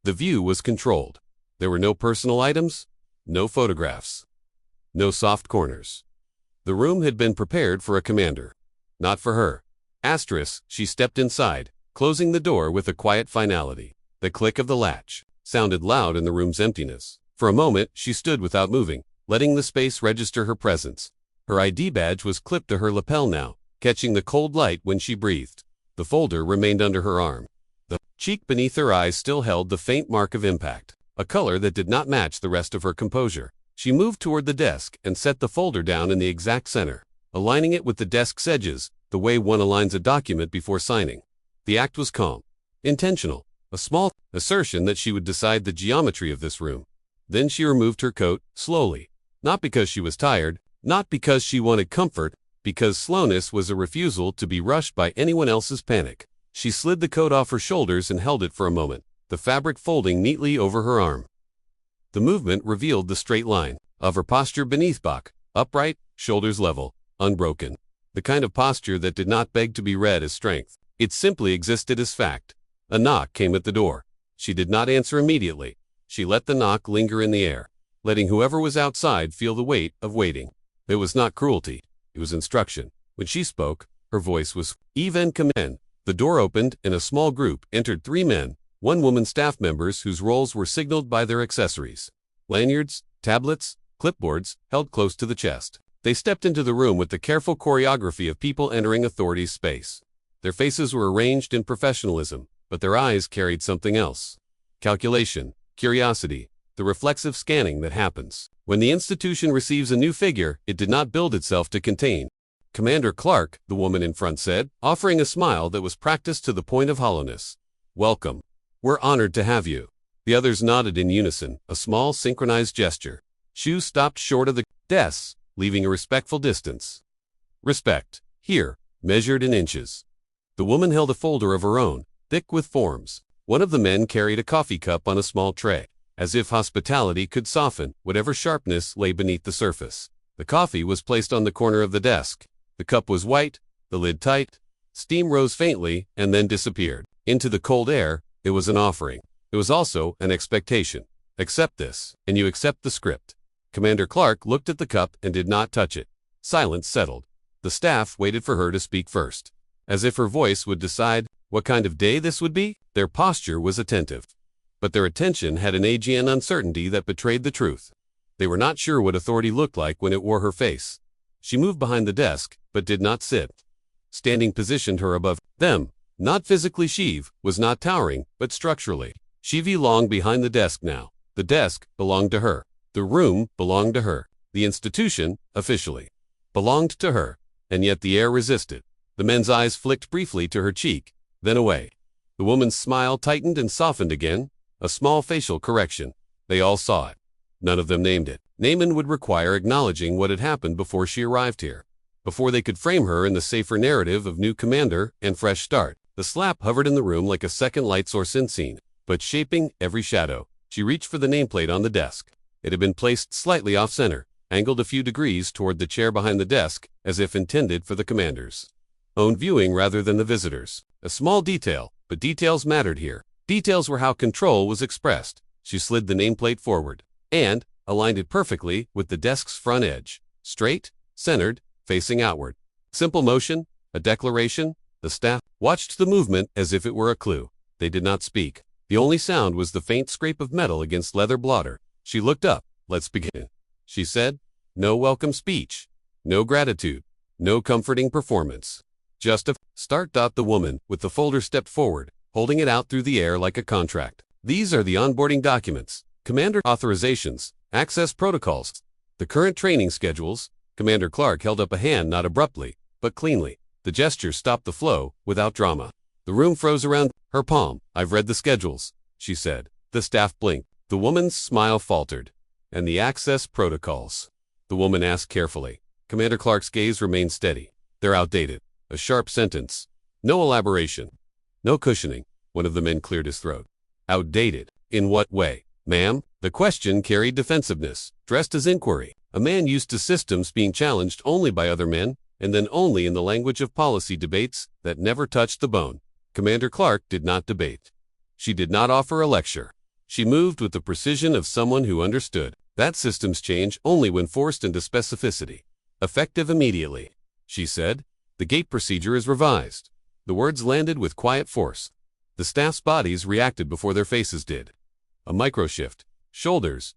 The view was controlled. There were no personal items, no photographs, no soft corners. The room had been prepared for a commander, not for her. She stepped inside, closing the door with a quiet finality. The click of the latch sounded loud in the room's emptiness. For a moment, she stood without moving, letting the space register her presence. Her ID badge was clipped to her lapel now, catching the cold light when she breathed. The folder remained under her arm. The cheek beneath her eyes still held the faint mark of impact, a color that did not match the rest of her composure. She moved toward the desk and set the folder down in the exact center, aligning it with the desk's edges, the way one aligns a document before signing. The act was calm, intentional, a small assertion that she would decide the geometry of this room. Then she removed her coat, slowly. Not because she was tired, not because she wanted comfort, because slowness was a refusal to be rushed by anyone else's panic. She slid the coat off her shoulders and held it for a moment, the fabric folding neatly over her arm. The movement revealed the straight line of her posture beneath back, upright, shoulders level, unbroken. The kind of posture that did not beg to be read as strength. It simply existed as fact. A knock came at the door. She did not answer immediately. She let the knock linger in the air, letting whoever was outside feel the weight of waiting. It was not cruelty. It was instruction. When she spoke, her voice was, "Even come in." The door opened and a small group entered 3 men, 1 woman staff members whose roles were signaled by their accessories. Lanyards, tablets, clipboards, held close to the chest. They stepped into the room with the careful choreography of people entering authorities' space. Their faces were arranged in professionalism, but their eyes carried something else. Calculation, curiosity, the reflexive scanning that happens when the institution receives a new figure it did not build itself to contain. "Commander Clark," the woman in front said, offering a smile that was practiced to the point of hollowness. "Welcome. We're honored to have you." The others nodded in unison, a small synchronized gesture. Shoes stopped short of the desks, leaving a respectful distance. Respect, here, measured in inches. The woman held a folder of her own, thick with forms. One of the men carried a coffee cup on a small tray, as if hospitality could soften whatever sharpness lay beneath the surface. The coffee was placed on the corner of the desk. The cup was white, the lid tight. Steam rose faintly and then disappeared. Into the cold air, it was an offering. It was also an expectation. Accept this, and you accept the script. Commander Clark looked at the cup and did not touch it. Silence settled. The staff waited for her to speak first, as if her voice would decide what kind of day this would be. Their posture was attentive, but their attention had an Aegean uncertainty that betrayed the truth. They were not sure what authority looked like when it wore her face. She moved behind the desk, but did not sit. Standing positioned her above them. Not physically, Shiv was not towering, but structurally. She belonged behind the desk now. The desk belonged to her. The room belonged to her. The institution, officially, belonged to her. And yet the air resisted. The men's eyes flicked briefly to her cheek, then away. The woman's smile tightened and softened again, a small facial correction. They all saw it. None of them named it. Naaman would require acknowledging what had happened before she arrived here, before they could frame her in the safer narrative of new commander and fresh start. The slap hovered in the room like a second light source in scene, but shaping every shadow. She reached for the nameplate on the desk. It had been placed slightly off-center, angled a few degrees toward the chair behind the desk, as if intended for the commander's own viewing rather than the visitor's. A small detail, but details mattered here. Details were how control was expressed. She slid the nameplate forward and aligned it perfectly with the desk's front edge. Straight, centered, facing outward. Simple motion, a declaration. The staff watched the movement as if it were a clue. They did not speak. The only sound was the faint scrape of metal against leather blotter. She looked up. "Let's begin," she said. No welcome speech. No gratitude. No comforting performance. Just a start. The woman with the folder stepped forward, holding it out through the air like a contract. "These are the onboarding documents, commander authorizations, access protocols, the current training schedules." Commander Clark held up a hand, not abruptly, but cleanly. The gesture stopped the flow, without drama. The room froze around her palm. "I've read the schedules," she said. The staff blinked. The woman's smile faltered. "And the access protocols?" the woman asked carefully. Commander Clark's gaze remained steady. "They're outdated." A sharp sentence. No elaboration. No cushioning. One of the men cleared his throat. "Outdated? In what way, ma'am?" The question carried defensiveness, dressed as inquiry. A man used to systems being challenged only by other men, and then only in the language of policy debates that never touched the bone. Commander Clark did not debate. She did not offer a lecture. She moved with the precision of someone who understood that systems change only when forced into specificity. Effective immediately, she said. The gate procedure is revised. The words landed with quiet force. The staff's bodies reacted before their faces did. A micro-shift, shoulders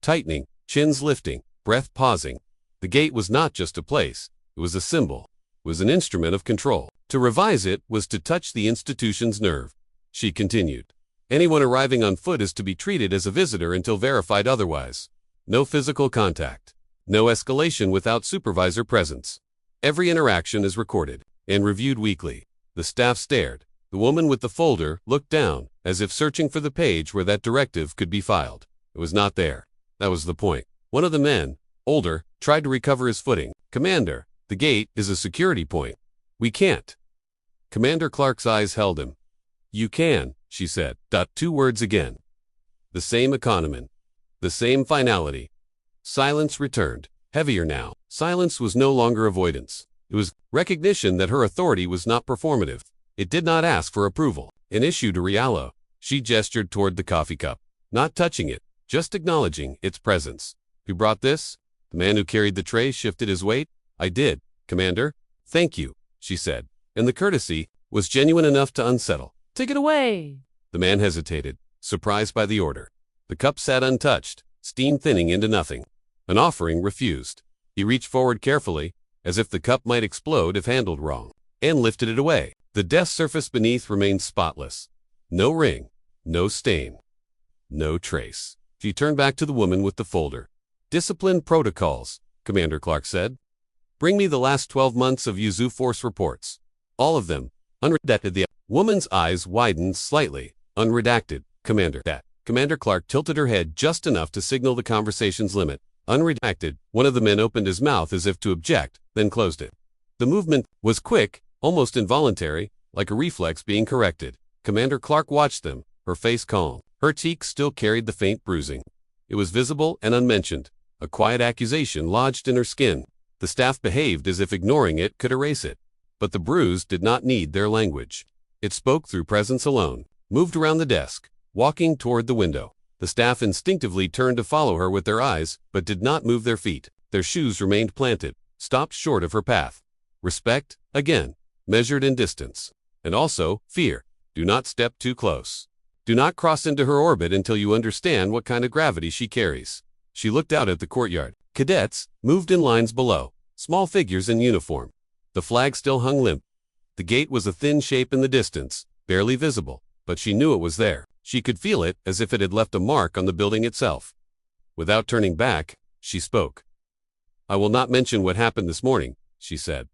tightening, chins lifting, breath pausing. The gate was not just a place, it was a symbol, it was an instrument of control. To revise it was to touch the institution's nerve. She continued. Anyone arriving on foot is to be treated as a visitor until verified otherwise. No physical contact. No escalation without supervisor presence. Every interaction is recorded and reviewed weekly. The staff stared. The woman with the folder looked down, as if searching for the page where that directive could be filed. It was not there. That was the point. One of the men, older, tried to recover his footing. Commander, the gate is a security point. We can't. Commander Clark's eyes held him. You can, she said. 2 words again. The same economy. The same finality. Silence returned, heavier now. Silence was no longer avoidance. It was recognition that her authority was not performative. It did not ask for approval. An issue to Riallo. She gestured toward the coffee cup, not touching it, just acknowledging its presence. Who brought this? The man who carried the tray shifted his weight. I did, Commander. Thank you, she said, and the courtesy was genuine enough to unsettle. Take it away. The man hesitated, surprised by the order. The cup sat untouched, steam thinning into nothing. An offering refused. He reached forward carefully, as if the cup might explode if handled wrong, and lifted it away. The desk surface beneath remained spotless. No ring, no stain, no trace. She turned back to the woman with the folder. Discipline protocols, Commander Clark said. Bring me the last 12 months of Yuzu Force reports. All of them, unredacted. The woman's eyes widened slightly. Unredacted, Commander. Commander Clark tilted her head just enough to signal the conversation's limit. Unredacted. One of the men opened his mouth as if to object, then closed it. The movement was quick, almost involuntary, like a reflex being corrected. Commander Clark watched them, her face calm. Her cheeks still carried the faint bruising. It was visible and unmentioned, a quiet accusation lodged in her skin. The staff behaved as if ignoring it could erase it. But the bruise did not need their language. It spoke through presence alone, moved around the desk, walking toward the window. The staff instinctively turned to follow her with their eyes, but did not move their feet. Their shoes remained planted, stopped short of her path. Respect, again, measured in distance. And also, fear. Do not step too close. Do not cross into her orbit until you understand what kind of gravity she carries. She looked out at the courtyard. Cadets moved in lines below, small figures in uniform. The flag still hung limp. The gate was a thin shape in the distance, barely visible, but she knew it was there. She could feel it as if it had left a mark on the building itself. Without turning back, she spoke. I will not mention what happened this morning, she said.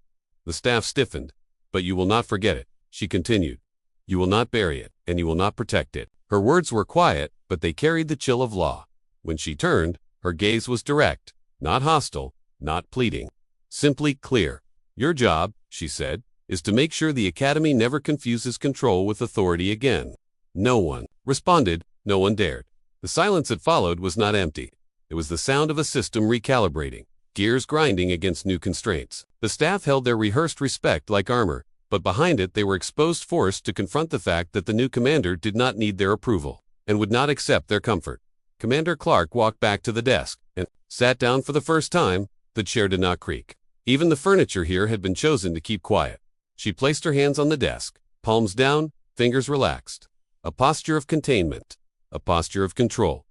The staff stiffened. But you will not forget it, she continued. You will not bury it, and you will not protect it. Her words were quiet, but they carried the chill of law. When she turned, her gaze was direct, not hostile, not pleading. Simply clear. Your job, she said, is to make sure the Academy never confuses control with authority again. No one responded, no one dared. The silence that followed was not empty. It was the sound of a system recalibrating, gears grinding against new constraints. The staff held their rehearsed respect like armor, but behind it they were exposed forced to confront the fact that the new commander did not need their approval, and would not accept their comfort. Commander Clark walked back to the desk, and sat down for the first time. The chair did not creak. Even the furniture here had been chosen to keep quiet. She placed her hands on the desk, palms down, fingers relaxed. A posture of containment, a posture of control.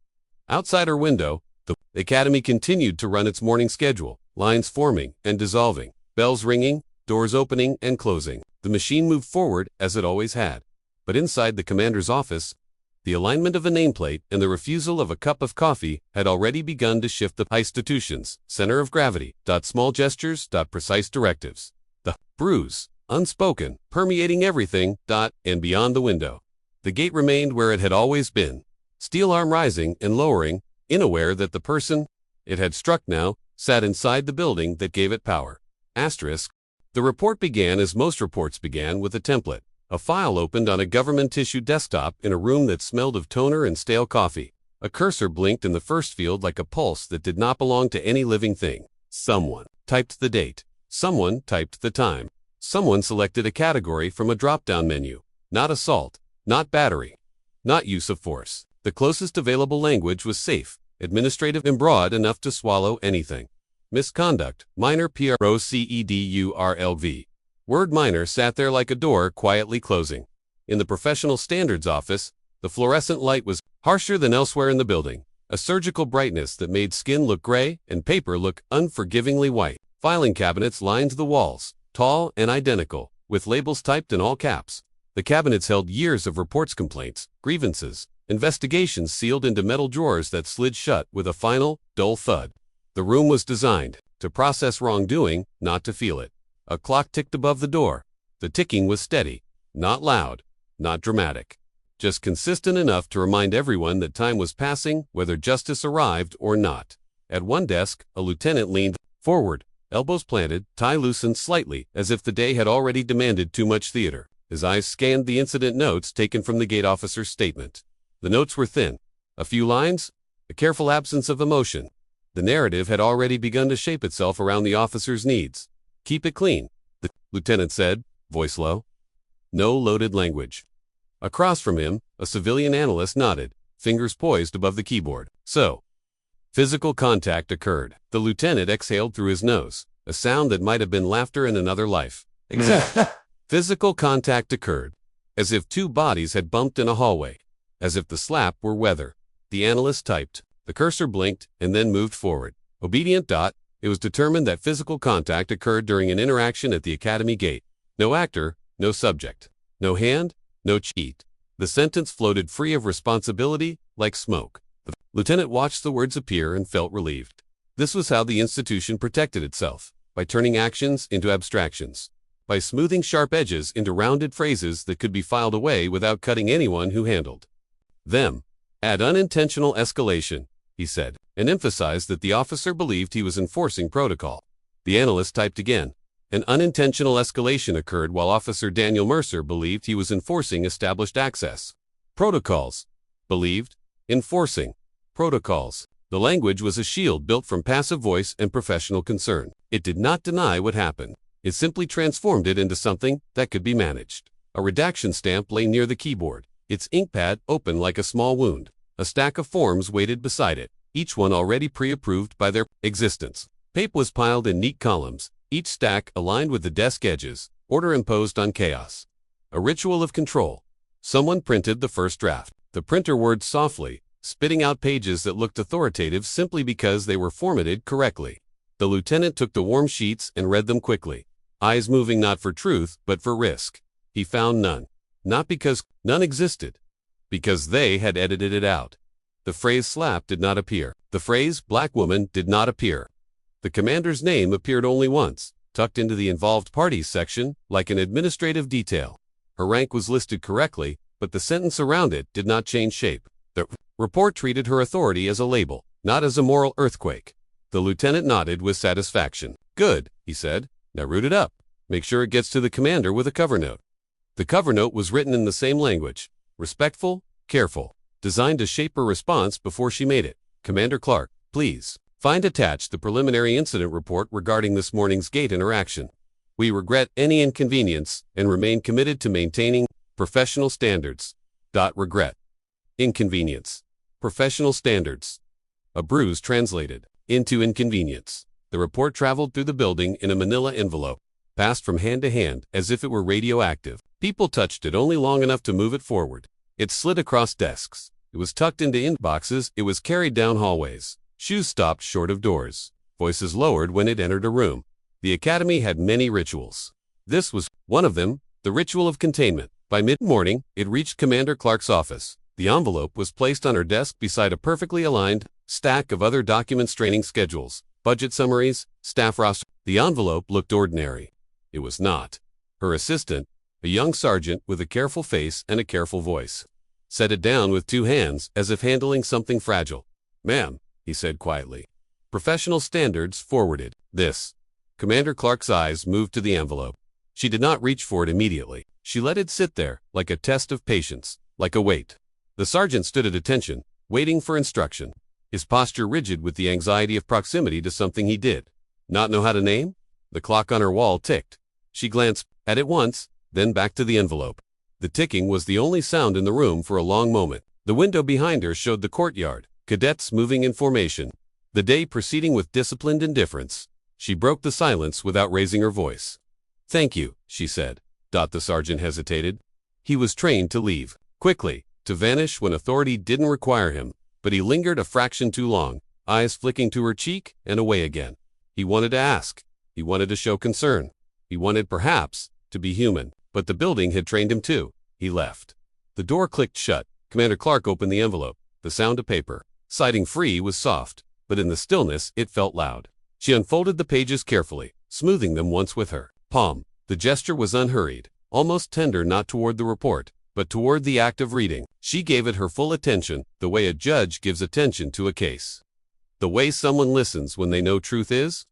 Outside her window, the Academy continued to run its morning schedule, lines forming and dissolving, bells ringing, doors opening and closing. The machine moved forward as it always had. But inside the commander's office, the alignment of a nameplate and the refusal of a cup of coffee had already begun to shift the institution's center of gravity. Small gestures, precise directives. The bruise, unspoken, permeating everything, and beyond the window. The gate remained where it had always been, steel arm rising and lowering, unaware that the person it had struck now sat inside the building that gave it power. Asterisk. The report began as most reports began, with a template. A file opened on a government-issued desktop in a room that smelled of toner and stale coffee. A cursor blinked in the first field like a pulse that did not belong to any living thing. Someone typed the date. Someone typed the time. Someone selected a category from a drop-down menu. Not assault, not battery, not use of force. The closest available language was safe, administrative, and broad enough to swallow anything. Misconduct, minor procedurlv. Word minor sat there like a door quietly closing. In the professional standards office, the fluorescent light was harsher than elsewhere in the building, a surgical brightness that made skin look gray and paper look unforgivingly white. Filing cabinets lined the walls, tall and identical, with labels typed in all caps. The cabinets held years of reports, complaints, grievances, investigations sealed into metal drawers that slid shut with a final, dull thud. The room was designed to process wrongdoing, not to feel it. A clock ticked above the door. The ticking was steady, not loud, not dramatic, just consistent enough to remind everyone that time was passing, whether justice arrived or not. At one desk, a lieutenant leaned forward, elbows planted, tie loosened slightly, as if the day had already demanded too much theater. His eyes scanned the incident notes taken from the gate officer's statement. The notes were thin. A few lines, a careful absence of emotion. The narrative had already begun to shape itself around the officer's needs. "Keep it clean," the lieutenant said, voice low. No loaded language. Across from him, a civilian analyst nodded, fingers poised above the keyboard. So, physical contact occurred. The lieutenant exhaled through his nose, a sound that might have been laughter in another life. Physical contact occurred, as if two bodies had bumped in a hallway, as if the slap were weather. The analyst typed. The cursor blinked and then moved forward. Obedient. It was determined that physical contact occurred during an interaction at the academy gate. No actor, no subject. No hand, no cheat. The sentence floated free of responsibility, like smoke. The lieutenant watched the words appear and felt relieved. This was how the institution protected itself, by turning actions into abstractions, by smoothing sharp edges into rounded phrases that could be filed away without cutting anyone who handled them. Add unintentional escalation, he said, and emphasized that the officer believed he was enforcing protocol. The analyst typed again. An unintentional escalation occurred while Officer Daniel Mercer believed he was enforcing established access protocols. Believed, enforcing protocols. The language was a shield built from passive voice and professional concern. It did not deny what happened. It simply transformed it into something that could be managed. A redaction stamp lay near the keyboard, its inkpad open like a small wound. A stack of forms waited beside it, each one already pre-approved by their existence. Paper was piled in neat columns, each stack aligned with the desk edges, order imposed on chaos. A ritual of control. Someone printed the first draft. The printer whirred softly, spitting out pages that looked authoritative simply because they were formatted correctly. The lieutenant took the warm sheets and read them quickly, eyes moving not for truth, but for risk. He found none. Not because none existed, because they had edited it out. The phrase slap did not appear. The phrase black woman did not appear. The commander's name appeared only once, tucked into the involved parties section, like an administrative detail. Her rank was listed correctly, but the sentence around it did not change shape. The report treated her authority as a label, not as a moral earthquake. The lieutenant nodded with satisfaction. "Good," he said. "Now root it up. Make sure it gets to the commander with a cover note." The cover note was written in the same language, respectful, careful, designed to shape her response before she made it. "Commander Clark, please find attached the preliminary incident report regarding this morning's gate interaction. We regret any inconvenience and remain committed to maintaining professional standards. Regret. Inconvenience. Professional standards." A bruise translated into inconvenience. The report traveled through the building in a manila envelope, passed from hand to hand as if it were radioactive. People touched it only long enough to move it forward. It slid across desks. It was tucked into inboxes. It was carried down hallways. Shoes stopped short of doors. Voices lowered when it entered a room. The academy had many rituals. This was one of them, the ritual of containment. By mid-morning, it reached Commander Clark's office. The envelope was placed on her desk beside a perfectly aligned stack of other documents, training schedules, budget summaries, staff roster. The envelope looked ordinary. It was not. Her assistant, a young sergeant with a careful face and a careful voice, set it down with two hands as if handling something fragile. "Ma'am," he said quietly. "Professional standards forwarded. This." Commander Clark's eyes moved to the envelope. She did not reach for it immediately. She let it sit there, like a test of patience, like a weight. The sergeant stood at attention, waiting for instruction. His posture rigid with the anxiety of proximity to something he did not know how to name? The clock on her wall ticked. She glanced at it once, then back to the envelope. The ticking was the only sound in the room for a long moment. The window behind her showed the courtyard, cadets moving in formation, the day proceeding with disciplined indifference. She broke the silence without raising her voice. "Thank you," she said. The sergeant hesitated. He was trained to leave quickly, to vanish when authority didn't require him, but he lingered a fraction too long, eyes flicking to her cheek and away again. He wanted to ask. He wanted to show concern. He wanted, perhaps, to be human, but the building had trained him too. He left. The door clicked shut. Commander Clark opened the envelope. The sound of paper sliding free was soft, but in the stillness it felt loud. She unfolded the pages carefully, smoothing them once with her palm. The gesture was unhurried, almost tender, not toward the report, but toward the act of reading. She gave it her full attention, the way a judge gives attention to a case. The way someone listens when they know truth is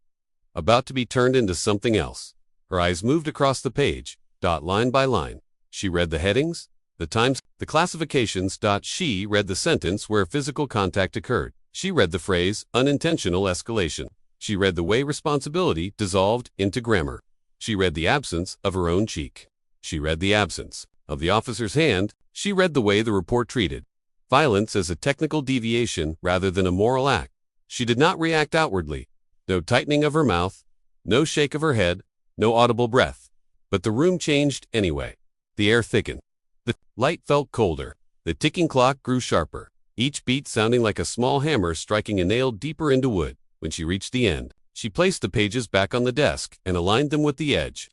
about to be turned into something else. Her eyes moved across the page, line by line. She read the headings, the times, the classifications. She read the sentence where physical contact occurred. She read the phrase, unintentional escalation. She read the way responsibility dissolved into grammar. She read the absence of her own cheek. She read the absence of the officer's hand. She read the way the report treated violence as a technical deviation rather than a moral act. She did not react outwardly. No tightening of her mouth, no shake of her head, no audible breath. But the room changed anyway. The air thickened. The light felt colder. The ticking clock grew sharper, each beat sounding like a small hammer striking a nail deeper into wood. When she reached the end, she placed the pages back on the desk and aligned them with the edge,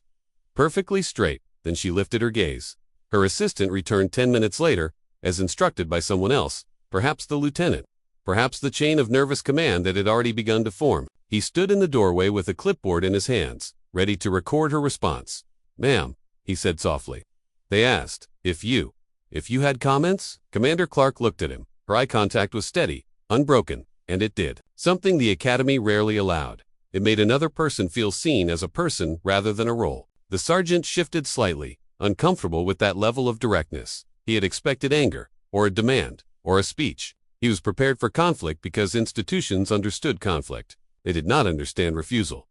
perfectly straight. Then she lifted her gaze. Her assistant returned 10 minutes later, as instructed by someone else, perhaps the lieutenant, perhaps the chain of nervous command that had already begun to form. He stood in the doorway with a clipboard in his hands, ready to record her response. "Ma'am," he said softly. "They asked if you had comments?" Commander Clark looked at him. Her eye contact was steady, unbroken, and it did something the Academy rarely allowed. It made another person feel seen as a person rather than a role. The sergeant shifted slightly, uncomfortable with that level of directness. He had expected anger, or a demand, or a speech. He was prepared for conflict because institutions understood conflict. They did not understand refusal.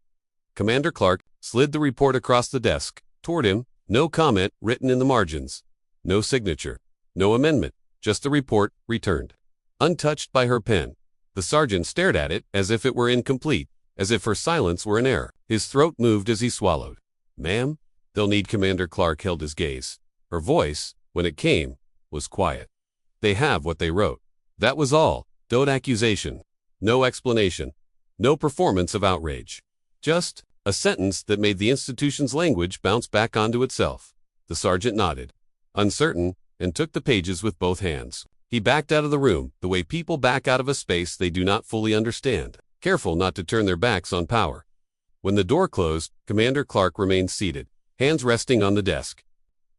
Commander Clark slid the report across the desk, toward him, no comment written in the margins, no signature, no amendment, just the report, returned, untouched by her pen. The sergeant stared at it as if it were incomplete, as if her silence were an error. His throat moved as he swallowed. "Ma'am, they'll need." Commander Clark held his gaze. Her voice, when it came, was quiet. "They have what they wrote. That was all. No accusation, no explanation, no performance of outrage. Just a sentence that made the institution's language bounce back onto itself." The sergeant nodded, uncertain, and took the pages with both hands. He backed out of the room, the way people back out of a space they do not fully understand, careful not to turn their backs on power. When the door closed, Commander Clark remained seated, hands resting on the desk,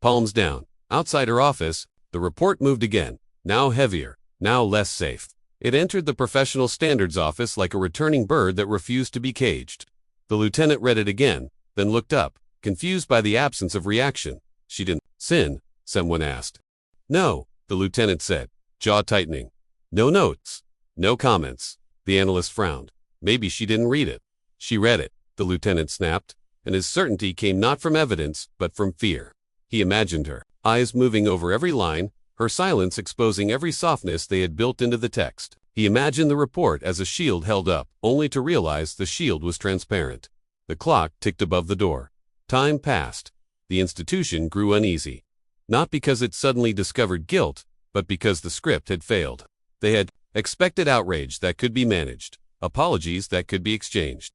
palms down. Outside her office, the report moved again, now heavier, now less safe. It entered the professional standards office like a returning bird that refused to be caged. The lieutenant read it again, then looked up, confused by the absence of reaction. "She didn't sin?" someone asked. "No," the lieutenant said, jaw tightening. "No notes, no comments." The analyst frowned. "Maybe she didn't read it." "She read it," the lieutenant snapped, and his certainty came not from evidence, but from fear. He imagined her, eyes moving over every line, her silence exposing every softness they had built into the text. He imagined the report as a shield held up, only to realize the shield was transparent. The clock ticked above the door. Time passed. The institution grew uneasy. Not because it suddenly discovered guilt, but because the script had failed. They had expected outrage that could be managed, apologies that could be exchanged,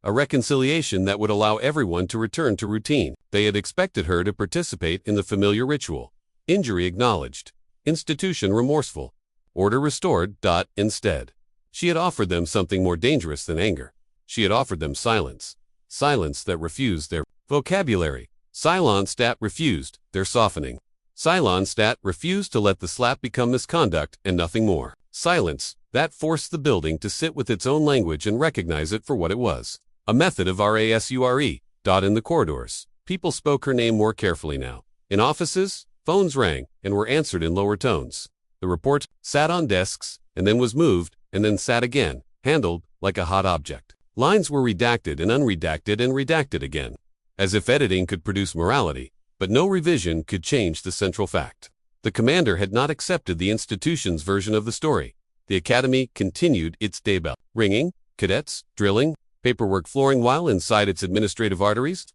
a reconciliation that would allow everyone to return to routine. They had expected her to participate in the familiar ritual. Injury acknowledged, institution remorseful, order restored. Instead, she had offered them something more dangerous than anger. She had offered them silence. Silence that refused their vocabulary. Silence that refused their softening. Silence that refused to let the slap become misconduct and nothing more. Silence that forced the building to sit with its own language and recognize it for what it was. A method of RASURE. In the corridors, people spoke her name more carefully now. In offices, phones rang and were answered in lower tones. The report sat on desks, and then was moved, and then sat again, handled like a hot object. Lines were redacted and unredacted and redacted again, as if editing could produce morality, but no revision could change the central fact. The commander had not accepted the institution's version of the story. The academy continued its day bell ringing, cadets drilling, paperwork flowing while inside its administrative arteries.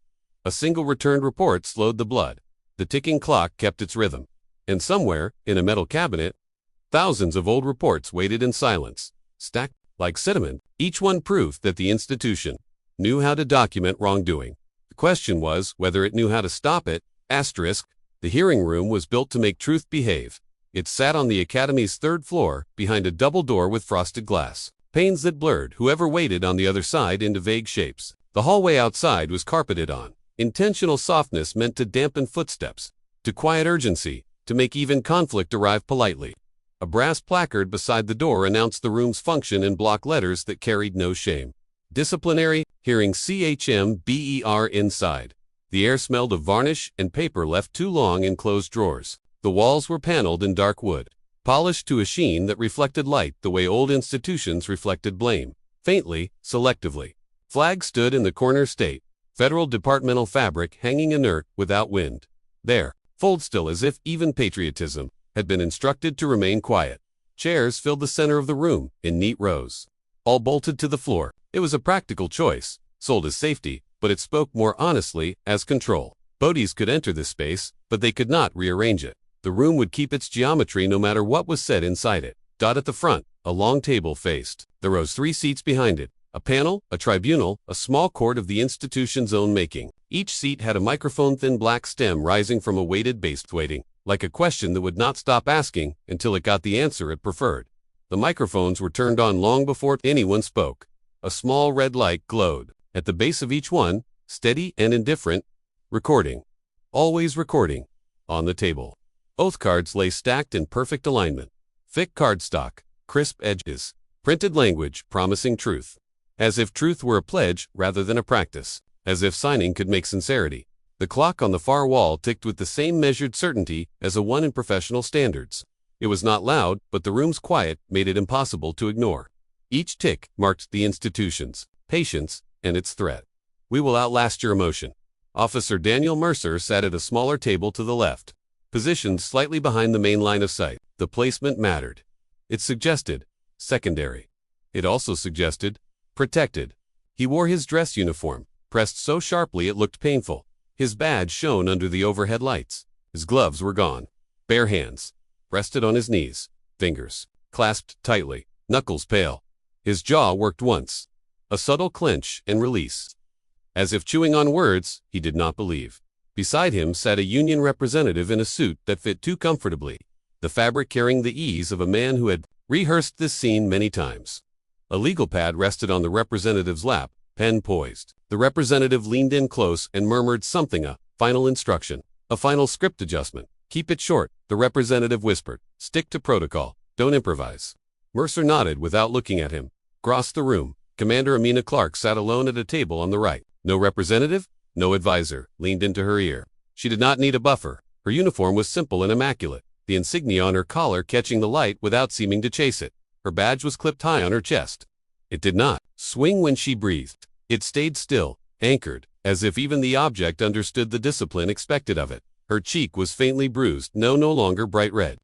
A single returned report slowed the blood. The ticking clock kept its rhythm. And somewhere, in a metal cabinet, thousands of old reports waited in silence, stacked like sediment, each one proof that the institution knew how to document wrongdoing. The question was whether it knew how to stop it. Asterisk. The hearing room was built to make truth behave. It sat on the academy's third floor, behind a double door with frosted glass, panes that blurred whoever waited on the other side into vague shapes. The hallway outside was carpeted on. Intentional softness meant to dampen footsteps, to quiet urgency, to make even conflict arrive politely. A brass placard beside the door announced the room's function in block letters that carried no shame. Disciplinary, hearing CHMBER inside. The air smelled of varnish and paper left too long in closed drawers. The walls were paneled in dark wood, polished to a sheen that reflected light the way old institutions reflected blame, faintly, selectively. Flags stood in the corner state, federal departmental fabric hanging inert without wind. There, fold still as if even patriotism had been instructed to remain quiet. Chairs filled the center of the room in neat rows, all bolted to the floor. It was a practical choice, sold as safety, but it spoke more honestly as control. Bodies could enter this space, but they could not rearrange it. The room would keep its geometry no matter what was said inside it. At the front, a long table faced. There rose 3 seats behind it, a panel, a tribunal, a small court of the institution's own making. Each seat had a microphone-thin black stem rising from a weighted base, waiting, like a question that would not stop asking until it got the answer it preferred. The microphones were turned on long before anyone spoke. A small red light glowed. At the base of each one, steady and indifferent, recording. Always recording. On the table, oath cards lay stacked in perfect alignment. Thick cardstock, crisp edges, printed language promising truth. As if truth were a pledge rather than a practice. As if signing could make sincerity. The clock on the far wall ticked with the same measured certainty as a one in professional standards. It was not loud, but the room's quiet made it impossible to ignore. Each tick marked the institution's patience and its threat. We will outlast your emotion. Officer Daniel Mercer sat at a smaller table to the left, positioned slightly behind the main line of sight. The placement mattered. It suggested secondary. It also suggested protected. He wore his dress uniform, pressed so sharply it looked painful. His badge shone under the overhead lights. His gloves were gone. Bare hands rested on his knees, fingers clasped tightly, knuckles pale. His jaw worked once, a subtle clench and release. As if chewing on words he did not believe. Beside him sat a union representative in a suit that fit too comfortably, the fabric carrying the ease of a man who had rehearsed this scene many times. A legal pad rested on the representative's lap, pen poised. The representative leaned in close and murmured something, a final instruction, a final script adjustment. Keep it short, the representative whispered. Stick to protocol, don't improvise. Mercer nodded without looking at him. Across the room, Commander Amina Clark sat alone at a table on the right. No representative, no advisor, leaned into her ear. She did not need a buffer. Her uniform was simple and immaculate, the insignia on her collar catching the light without seeming to chase it. Her badge was clipped high on her chest. It did not swing when she breathed. It stayed still, anchored, as if even the object understood the discipline expected of it. Her cheek was faintly bruised, no longer bright red,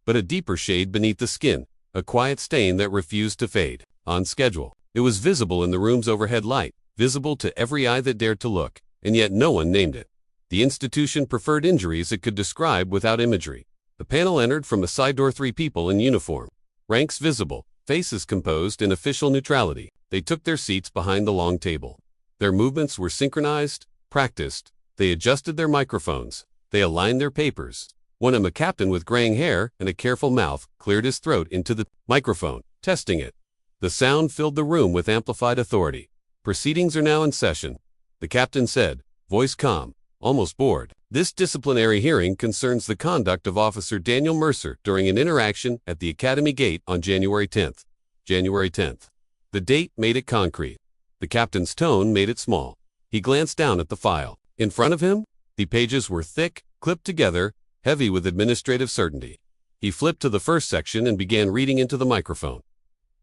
but a deeper shade beneath the skin, a quiet stain that refused to fade. On schedule. It was visible in the room's overhead light, visible to every eye that dared to look, and yet no one named it. The institution preferred injuries it could describe without imagery. The panel entered from a side door, 3 people in uniform. Ranks visible, faces composed in official neutrality. They took their seats behind the long table. Their movements were synchronized, practiced. They adjusted their microphones. They aligned their papers. One of them, a captain with graying hair and a careful mouth, cleared his throat into the microphone, testing it. The sound filled the room with amplified authority. Proceedings are now in session, the captain said, voice calm, almost bored. This disciplinary hearing concerns the conduct of Officer Daniel Mercer during an interaction at the Academy Gate on January 10th. January 10th. The date made it concrete. The captain's tone made it small. He glanced down at the file. In front of him, the pages were thick, clipped together, heavy with administrative certainty. He flipped to the first section and began reading into the microphone.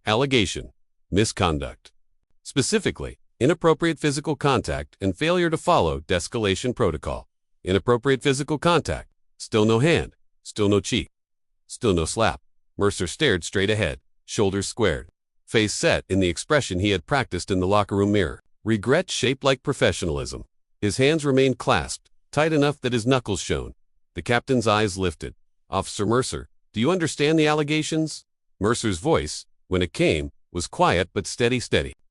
Allegation: misconduct. Specifically, inappropriate physical contact and failure to follow de-escalation protocol. Inappropriate physical contact. Still no hand. Still no cheek. Still no slap. Mercer stared straight ahead, shoulders squared, face set in the expression he had practiced in the locker room mirror. Regret shaped like professionalism. His hands remained clasped, tight enough that his knuckles shone. The captain's eyes lifted. Officer Mercer, do you understand the allegations? Mercer's voice, when it came, was quiet but steady.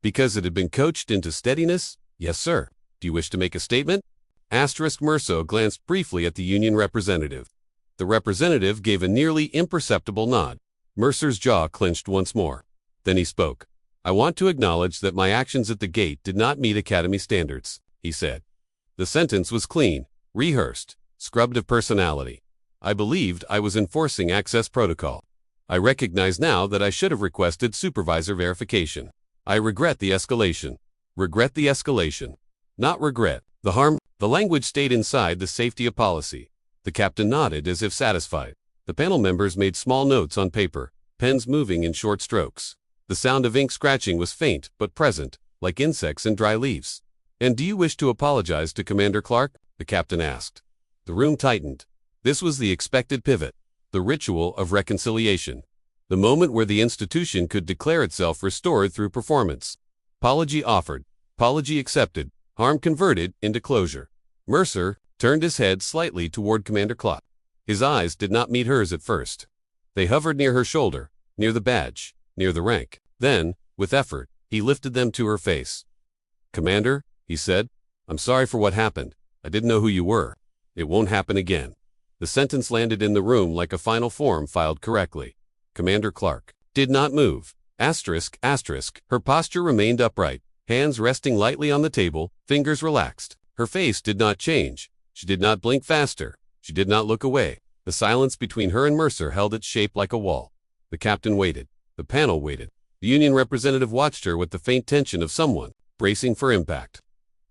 Because it had been coached into steadiness? Yes, sir. Do you wish to make a statement? Mercer glanced briefly at the union representative. The representative gave a nearly imperceptible nod. Mercer's jaw clenched once more. Then he spoke. I want to acknowledge that my actions at the gate did not meet Academy standards, he said. The sentence was clean, rehearsed, scrubbed of personality. I believed I was enforcing access protocol. I recognize now that I should have requested supervisor verification. I regret the escalation. Regret the escalation. Not regret. The harm. The language stayed inside the safety of policy. The captain nodded as if satisfied. The panel members made small notes on paper, pens moving in short strokes. The sound of ink scratching was faint but present, like insects in dry leaves. And do you wish to apologize to Commander Clark? The captain asked. The room tightened. This was the expected pivot, the ritual of reconciliation, the moment where the institution could declare itself restored through performance. Apology offered, apology accepted, harm converted into closure. Mercer turned his head slightly toward Commander Clark. His eyes did not meet hers at first. They hovered near her shoulder, near the badge, near the rank. Then, with effort, he lifted them to her face. Commander, he said, I'm sorry for what happened. I didn't know who you were. It won't happen again. The sentence landed in the room like a final form filed correctly. Commander Clark did not move. Her posture remained upright, hands resting lightly on the table, fingers relaxed. Her face did not change. She did not blink faster. She did not look away. The silence between her and Mercer held its shape like a wall. The captain waited. The panel waited. The union representative watched her with the faint tension of someone bracing for impact.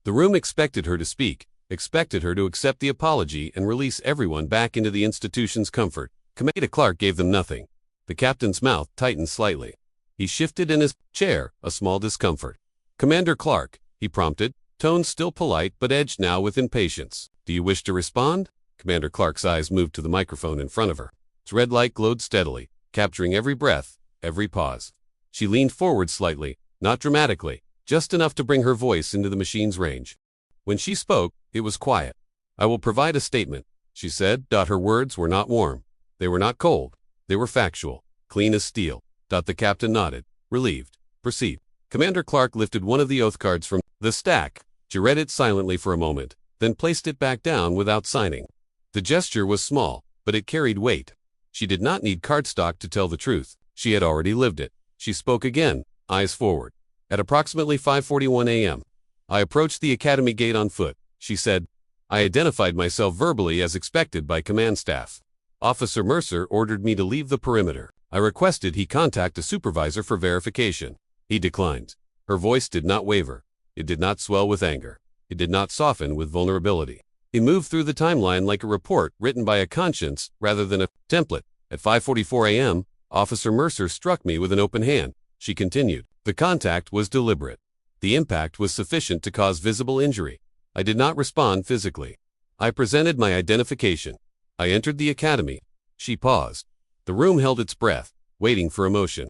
The room expected her to speak, expected her to accept the apology and release everyone back into the institution's comfort. Commander Clark gave them nothing. The captain's mouth tightened slightly. He shifted in his chair, a small discomfort. Commander Clark, he prompted, tone still polite but edged now with impatience. Do you wish to respond? Commander Clark's eyes moved to the microphone in front of her. Its red light glowed steadily, capturing every breath, every pause. She leaned forward slightly, not dramatically, just enough to bring her voice into the machine's range. When she spoke, it was quiet. I will provide a statement, she said. Her words were not warm. They were not cold. They were factual, clean as steel. The captain nodded, relieved. Proceed. Commander Clark lifted one of the oath cards from the stack. She read it silently for a moment, then placed it back down without signing. The gesture was small, but it carried weight. She did not need cardstock to tell the truth. She had already lived it. She spoke again, eyes forward. At approximately 5:41 a.m., I approached the academy gate on foot, she said. I identified myself verbally as expected by command staff. Officer Mercer ordered me to leave the perimeter. I requested he contact a supervisor for verification. He declined. Her voice did not waver. It did not swell with anger. It did not soften with vulnerability. He moved through the timeline like a report written by a conscience rather than a template. At 5:44 a.m., Officer Mercer struck me with an open hand. She continued. The contact was deliberate. The impact was sufficient to cause visible injury. I did not respond physically. I presented my identification. I entered the academy. She paused. The room held its breath, waiting for emotion,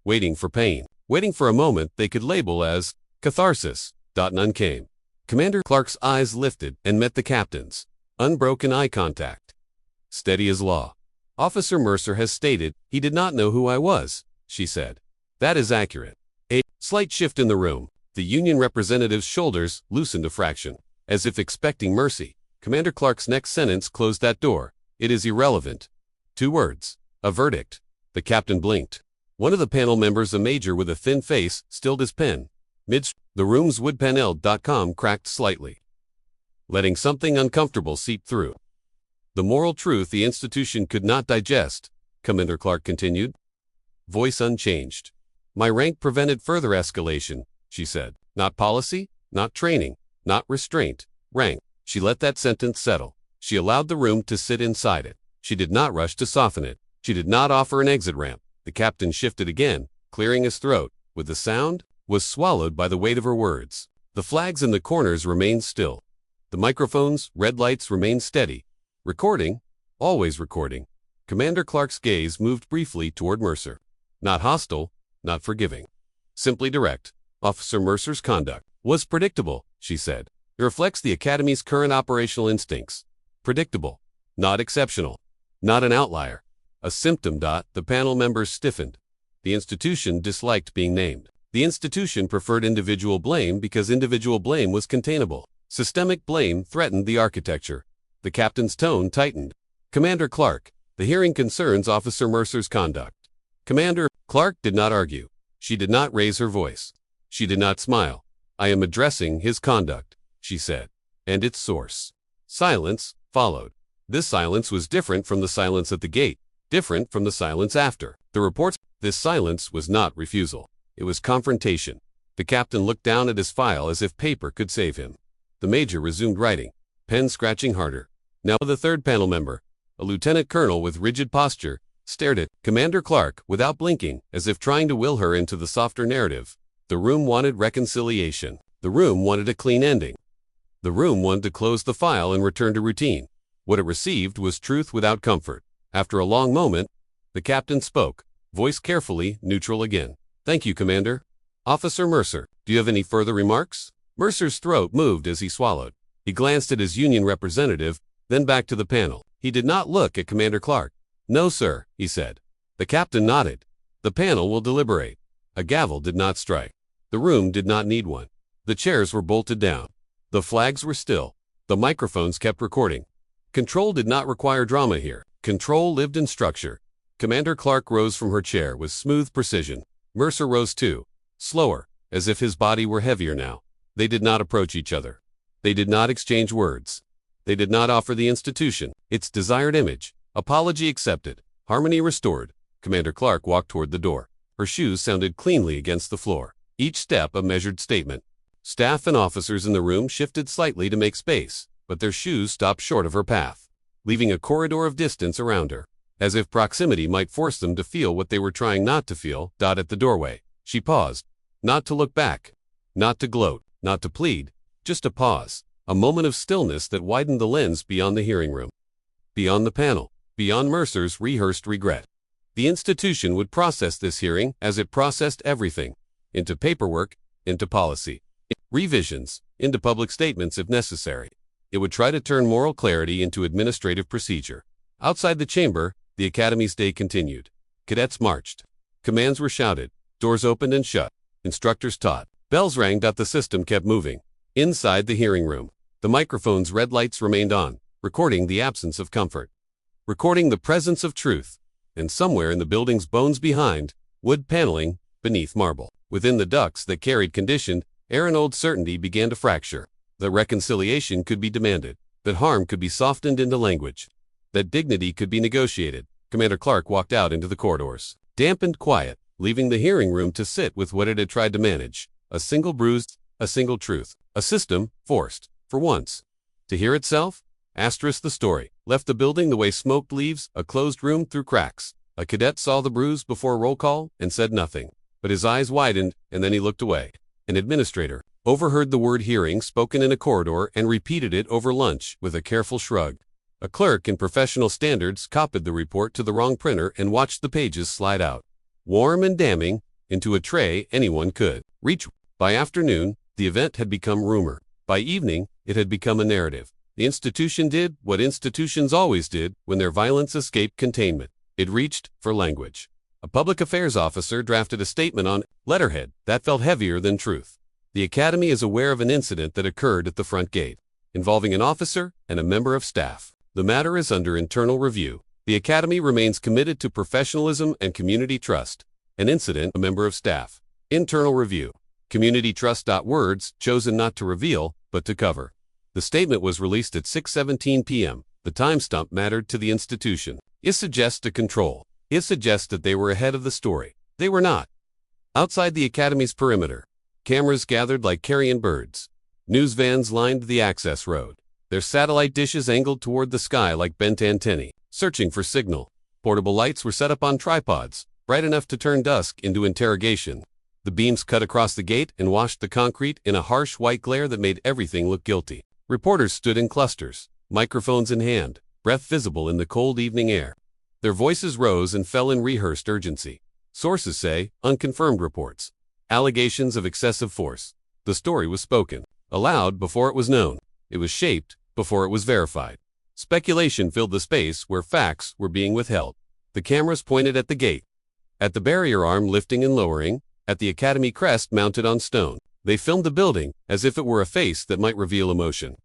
waiting for pain, waiting for a moment they could label as catharsis. None came. Commander Clark's eyes lifted and met the captain's. Unbroken eye contact. Steady as law. Officer Mercer has stated he did not know who I was, she said. That is accurate. A slight shift in the room. The union representative's shoulders loosened a fraction, as if expecting mercy. Commander Clark's next sentence closed that door. It is irrelevant. 2 words. A verdict. The captain blinked. One of the panel members, a major with a thin face, stilled his pen. The room's wood panel.com cracked slightly, letting something uncomfortable seep through. The moral truth the institution could not digest, Commander Clark continued. Voice unchanged. My rank prevented further escalation, she said. Not policy, not training, not restraint. Rank. She let that sentence settle. She allowed the room to sit inside it. She did not rush to soften it. She did not offer an exit ramp. The captain shifted again, clearing his throat. With the sound, was swallowed by the weight of her words. The flags in the corners remained still. The microphones, red lights remained steady. Recording, always recording. Commander Clark's gaze moved briefly toward Mercer. Not hostile, not forgiving. Simply direct. Officer Mercer's conduct was predictable, she said. It reflects the Academy's current operational instincts. Predictable. Not exceptional. Not an outlier. A symptom. The panel members stiffened. The institution disliked being named. The institution preferred individual blame because individual blame was containable. Systemic blame threatened the architecture. The captain's tone tightened. Commander Clark, the hearing concerns Officer Mercer's conduct. Commander Clark did not argue. She did not raise her voice. She did not smile. I am addressing his conduct, she said. And its source. Silence followed. This silence was different from the silence at the gate, different from the silence after the reports. This silence was not refusal. It was confrontation. The captain looked down at his file as if paper could save him. The major resumed writing, pen scratching harder. Now the third panel member, a lieutenant colonel with rigid posture, stared at Commander Clark without blinking, as if trying to will her into the softer narrative. The room wanted reconciliation. The room wanted a clean ending. The room wanted to close the file and return to routine. What it received was truth without comfort. After a long moment, the captain spoke, voice carefully neutral again. Thank you, Commander. Officer Mercer, do you have any further remarks? Mercer's throat moved as he swallowed. He glanced at his union representative, then back to the panel. He did not look at Commander Clark. No, sir, he said. The captain nodded. The panel will deliberate. A gavel did not strike. The room did not need one. The chairs were bolted down. The flags were still. The microphones kept recording. Control did not require drama here. Control lived in structure. Commander Clark rose from her chair with smooth precision. Mercer rose too, slower, as if his body were heavier now. They did not approach each other. They did not exchange words. They did not offer the institution its desired image. Apology accepted. Harmony restored. Commander Clark walked toward the door. Her shoes sounded cleanly against the floor. Each step a measured statement. Staff and officers in the room shifted slightly to make space, but their shoes stopped short of her path, leaving a corridor of distance around her, as if proximity might force them to feel what they were trying not to feel. At the doorway, she paused, not to look back, not to gloat, not to plead, just a pause, a moment of stillness that widened the lens beyond the hearing room, beyond the panel, beyond Mercer's rehearsed regret. The institution would process this hearing as it processed everything, into paperwork, into policy, revisions, into public statements if necessary. It would try to turn moral clarity into administrative procedure. Outside the chamber, the Academy's day continued. Cadets marched. Commands were shouted. Doors opened and shut. Instructors taught. Bells rang. The system kept moving. Inside the hearing room, the microphone's red lights remained on, recording the absence of comfort, recording the presence of truth. And somewhere in the building's bones behind, wood paneling, beneath marble, within the ducts that carried conditioned air, an old certainty began to fracture. That reconciliation could be demanded, that harm could be softened into language, that dignity could be negotiated. Commander Clark walked out into the corridors, dampened quiet, leaving the hearing room to sit with what it had tried to manage. A single bruise, a single truth, a system forced, for once, to hear itself. The story left the building the way smoke leaves a closed room through cracks. A cadet saw the bruise before roll call and said nothing, but his eyes widened and then he looked away. An administrator overheard the word hearing spoken in a corridor and repeated it over lunch with a careful shrug. A clerk in professional standards copied the report to the wrong printer and watched the pages slide out, warm and damning, into a tray anyone could reach. By afternoon, the event had become rumor. By evening, it had become a narrative. The institution did what institutions always did when their violence escaped containment. It reached for language. A public affairs officer drafted a statement on letterhead that felt heavier than truth. The Academy is aware of an incident that occurred at the front gate, involving an officer and a member of staff. The matter is under internal review. The Academy remains committed to professionalism and community trust. An incident, a member of staff. Internal review. Community trust. Words chosen not to reveal, but to cover. The statement was released at 6:17 p.m. The time stump mattered to the institution. It suggests a control. It suggests that they were ahead of the story. They were not. Outside the Academy's perimeter, cameras gathered like carrion birds. News vans lined the access road, their satellite dishes angled toward the sky like bent antennae, searching for signal. Portable lights were set up on tripods, bright enough to turn dusk into interrogation. The beams cut across the gate and washed the concrete in a harsh white glare that made everything look guilty. Reporters stood in clusters, microphones in hand, breath visible in the cold evening air. Their voices rose and fell in rehearsed urgency. Sources say, unconfirmed reports. Allegations of excessive force. The story was spoken. Aloud before it was known. It was shaped before it was verified. Speculation filled the space where facts were being withheld. The cameras pointed at the gate, at the barrier arm lifting and lowering, at the academy crest mounted on stone. They filmed the building as if it were a face that might reveal emotion.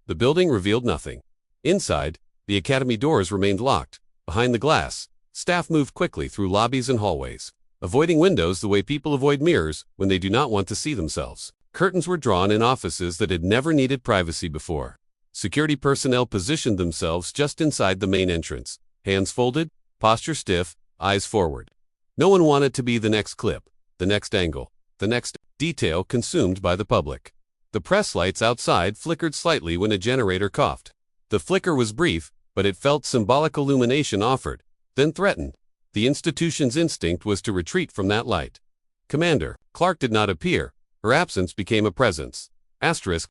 The building revealed nothing. Inside, the academy doors remained locked. Behind the glass, staff moved quickly through lobbies and hallways, avoiding windows the way people avoid mirrors when they do not want to see themselves. Curtains were drawn in offices that had never needed privacy before. Security personnel positioned themselves just inside the main entrance, hands folded, posture stiff, eyes forward. No one wanted to be the next clip, the next angle, the next detail consumed by the public. The press lights outside flickered slightly when a generator coughed. The flicker was brief, but it felt symbolic illumination offered, then threatened. The institution's instinct was to retreat from that light. Commander Clark did not appear. Her absence became a presence. Asterisk,